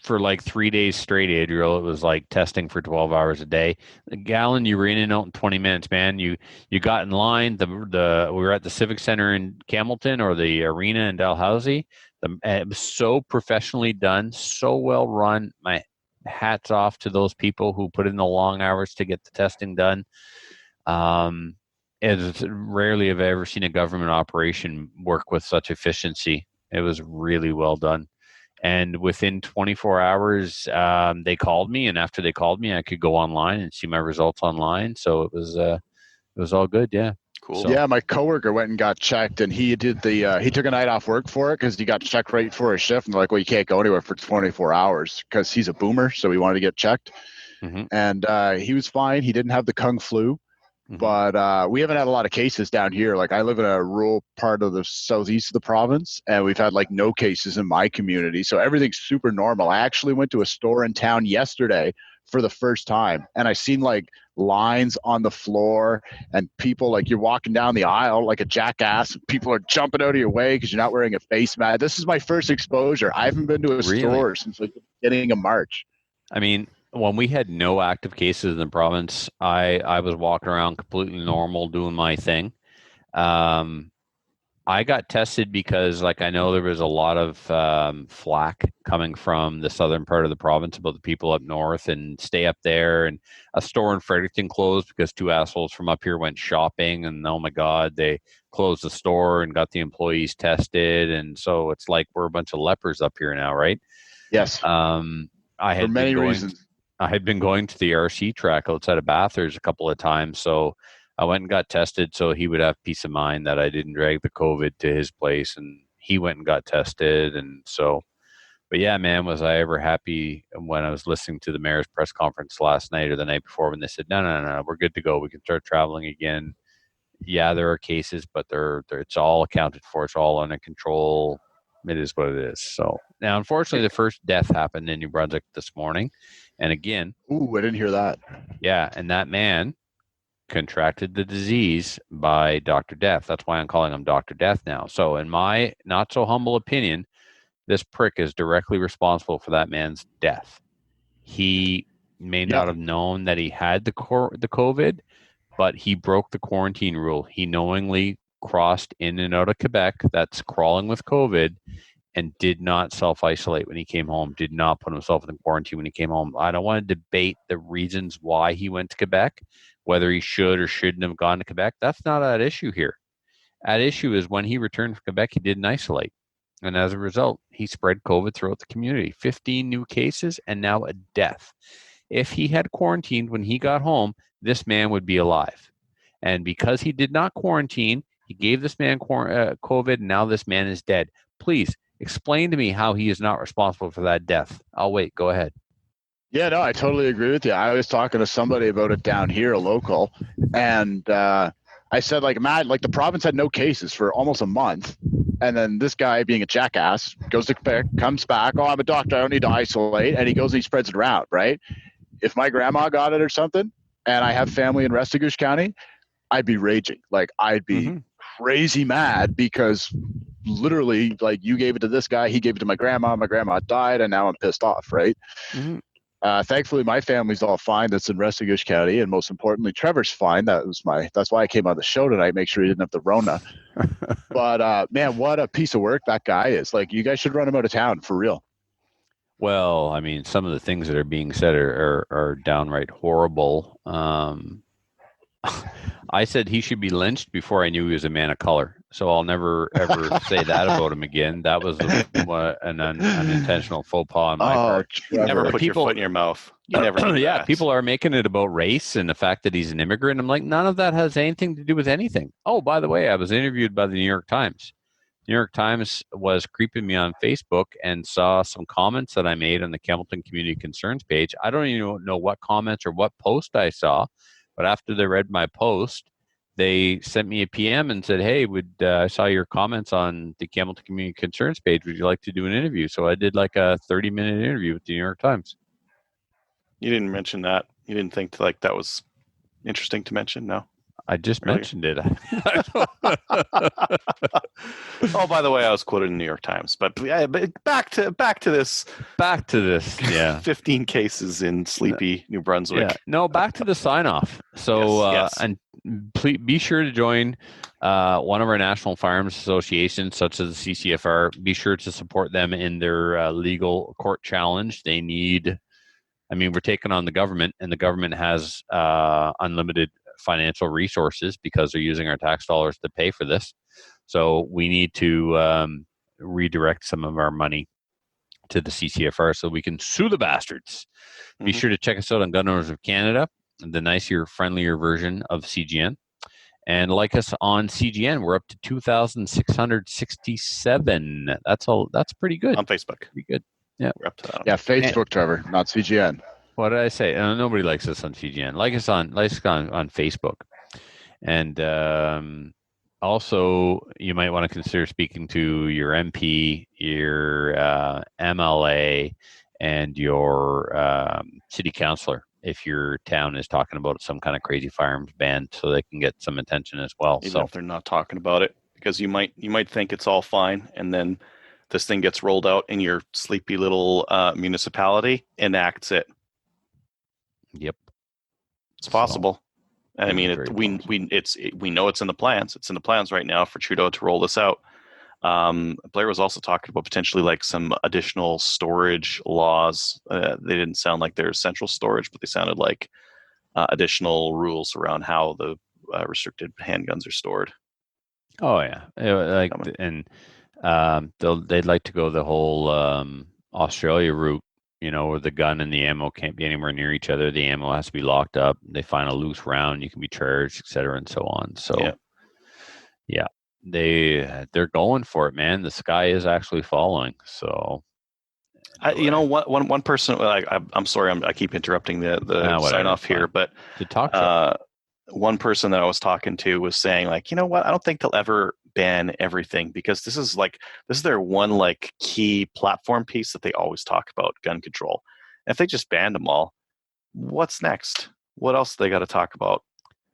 For like 3 days straight, Adriel, it was like testing for 12 hours a day. Gallen, you were in and out in 20 minutes, man. You got in line. We were at the Civic Center in Campbellton or the arena in Dalhousie. It was so professionally done, so well run. My hats off to those people who put in the long hours to get the testing done. It's rarely have I ever seen a government operation work with such efficiency. It was really well done. And within 24 hours, they called me, and after they called me, I could go online and see my results online. So it was all good. Yeah. Cool. So, yeah, my coworker went and got checked, and he did he took a night off work for it because he got checked right before his shift, and they're like, well, you can't go anywhere for 24 hours because he's a boomer, so he wanted to get checked. Mm-hmm. And he was fine. He didn't have the Kung flu. But we haven't had a lot of cases down here. Like, I live in a rural part of the southeast of the province, and we've had like no cases in my community. So everything's super normal. I actually went to a store in town yesterday for the first time, and I seen like lines on the floor and people, like, you're walking down the aisle like a jackass. People are jumping out of your way because you're not wearing a face mask. This is my first exposure. I haven't been to a store since like the beginning of March. I mean, when we had no active cases in the province, I was walking around completely normal, doing my thing. I got tested because, like, I know there was a lot of flack coming from the southern part of the province about the people up north and stay up there. And a store in Fredericton closed because two assholes from up here went shopping, and oh my God, they closed the store and got the employees tested. And so it's like we're a bunch of lepers up here now, right? Yes. I had for many reasons. I had been going to the RC track outside of Bathurst a couple of times, so I went and got tested so he would have peace of mind that I didn't drag the COVID to his place, and he went and got tested. And so, but yeah, man, was I ever happy when I was listening to the mayor's press conference last night or the night before when they said, no, we're good to go. We can start traveling again. Yeah, there are cases, but it's all accounted for. It's all under control. It is what it is. So now, unfortunately, the first death happened in New Brunswick this morning. And again, ooh, I didn't hear that. Yeah, and that man contracted the disease by Dr. Death. That's why I'm calling him Dr. Death now. So in my not so humble opinion, this prick is directly responsible for that man's death. He may not have known that he had the COVID, but he broke the quarantine rule. He knowingly crossed in and out of Quebec, that's crawling with COVID, and did not self-isolate when he came home, did not put himself in quarantine when he came home. I don't want to debate the reasons why he went to Quebec, whether he should or shouldn't have gone to Quebec. That's not at issue here. At issue is when he returned from Quebec, he didn't isolate. And as a result, he spread COVID throughout the community. 15 new cases and now a death. If he had quarantined when he got home, this man would be alive. And because he did not quarantine, he gave this man COVID, and now this man is dead. Please explain to me how he is not responsible for that death. I'll wait. Go ahead. Yeah, no, I totally agree with you. I was talking to somebody about it down here, a local, and I said, like, Matt, like, the province had no cases for almost a month, and then this guy, being a jackass, goes to Quebec, comes back, oh, I'm a doctor, I don't need to isolate, and he goes and he spreads it around, right? If my grandma got it or something, and I have family in Restigouche County, I'd be raging. Like, I'd be crazy mad because literally, like, you gave it to this guy, he gave it to my grandma died, and now I'm pissed off, right? Thankfully, my family's all fine that's in Restigouche County, and most importantly, Trevor's fine. That's why I came on the show tonight, make sure he didn't have the Rona. But man, what a piece of work that guy is. Like, you guys should run him out of town for real. Well, I mean, some of the things that are being said are downright horrible. I said he should be lynched before I knew he was a man of color. So I'll never, ever say that about him again. That was an unintentional faux pas on my part. You never put your foot in your mouth. You never yeah, people are making it about race and the fact that he's an immigrant. I'm like, none of that has anything to do with anything. Oh, by the way, I was interviewed by the New York Times. New York Times was creeping me on Facebook and saw some comments that I made on the Campbellton Community Concerns page. I don't even know what comments or what post I saw, but after they read my post, they sent me a PM and said, hey, I saw your comments on the Campbellton Community Concerns page. Would you like to do an interview? So I did like a 30-minute interview with the New York Times. You didn't mention that. You didn't think that was interesting to mention? No. I just mentioned it. Oh, by the way, I was quoted in the New York Times. But back to this. Back to this. Yeah. 15 cases in sleepy New Brunswick. Yeah. No, back to the sign-off. So, yes. And please be sure to join one of our national firearms associations, such as the CCFR. Be sure to support them in their legal court challenge. We're taking on the government, and the government has unlimited financial resources because they're using our tax dollars to pay for this. So we need to redirect some of our money to the CCFR so we can sue the bastards. Mm-hmm. Be sure to check us out on Gun Owners of Canada, the nicer, friendlier version of CGN. And like us on CGN, we're up to 2,667. That's pretty good. On Facebook. Pretty good. Yeah. We're up to that. Yeah, Facebook, Trevor, not CGN. What did I say? Nobody likes us on CGN. Like us on Facebook. And also, you might want to consider speaking to your MP, your MLA, and your city councillor if your town is talking about some kind of crazy firearms ban, so they can get some attention as well. Even if they're not talking about it, because you might think it's all fine, and then this thing gets rolled out in your sleepy little municipality, enacts it. Yep, it's possible. And I mean, we know it's in the plans. It's in the plans right now for Trudeau to roll this out. Blair was also talking about potentially like some additional storage laws. They didn't sound like there's central storage, but they sounded like additional rules around how the restricted handguns are stored. Oh yeah, they'd like to go the whole Australia route. You know, where the gun and the ammo can't be anywhere near each other. The ammo has to be locked up. They find a loose round, you can be charged, et cetera, and so on. So, yeah, they're going for it, man. The sky is actually falling. So, one person. I'm sorry, I keep interrupting the sign off here, but to talk one person that I was talking to was saying, like, you know what? I don't think they'll ever ban everything, because this is their one like key platform piece that they always talk about, gun control. And if they just banned them all, what's next? What else do they got to talk about?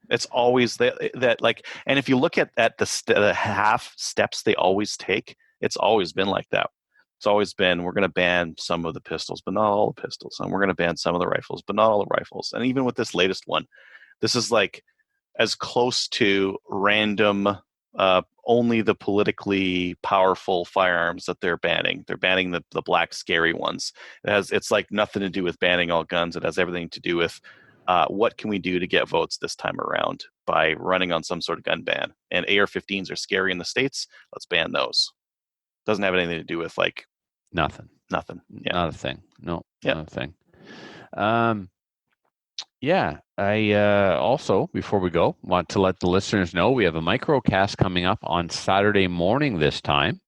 It's always that like, and if you look at the half steps they always take, it's always been like that. It's always been, we're going to ban some of the pistols, but not all the pistols. And we're going to ban some of the rifles, but not all the rifles. And even with this latest one, this is like as close to random, only the politically powerful firearms that they're banning. They're banning the black scary ones. It's like nothing to do with banning all guns. It has everything to do with what can we do to get votes this time around by running on some sort of gun ban. And AR-15s are scary in the States. Let's ban those. Doesn't have anything to do with like nothing. Yeah. Not a thing. No, yeah. Not a thing. Yeah, I also, before we go, want to let the listeners know we have a microcast coming up on Saturday morning this time.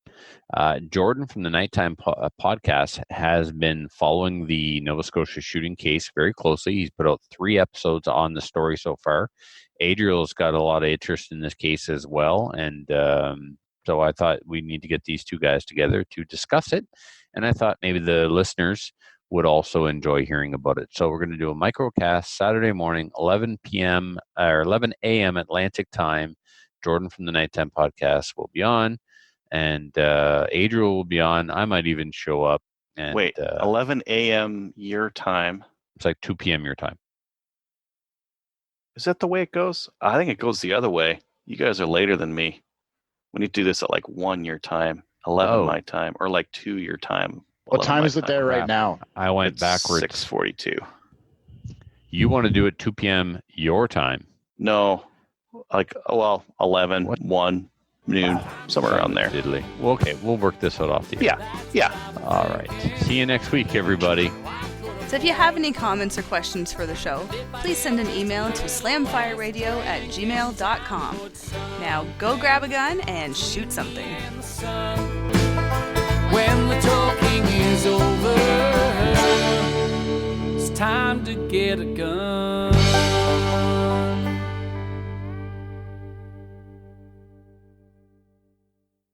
Jordan from the Nighttime podcast has been following the Nova Scotia shooting case very closely. He's put out 3 episodes on the story so far. Adriel's got a lot of interest in this case as well, and so I thought we need to get these two guys together to discuss it, and I thought maybe the listeners would also enjoy hearing about it. So we're going to do a microcast Saturday morning, 11 p.m. or 11 a.m. Atlantic time. Jordan from the Nighttime podcast will be on, and Adriel will be on. I might even show up. And, wait, 11 a.m. your time? It's like 2 p.m. your time. Is that the way it goes? I think it goes the other way. You guys are later than me. We need to do this at like 1 your time, 11 my time, or like 2 your time. What time is it there right now? I went backwards. 6:42. You want to do it 2 p.m. your time? No, 11, 1, noon, somewhere around there. Diddly. Well, okay, we'll work this out off the air. Yeah. All right. See you next week, everybody. So if you have any comments or questions for the show, please send an email to slamfireradio@gmail.com. Now go grab a gun and shoot something. When the talking is over, it's time to get a gun.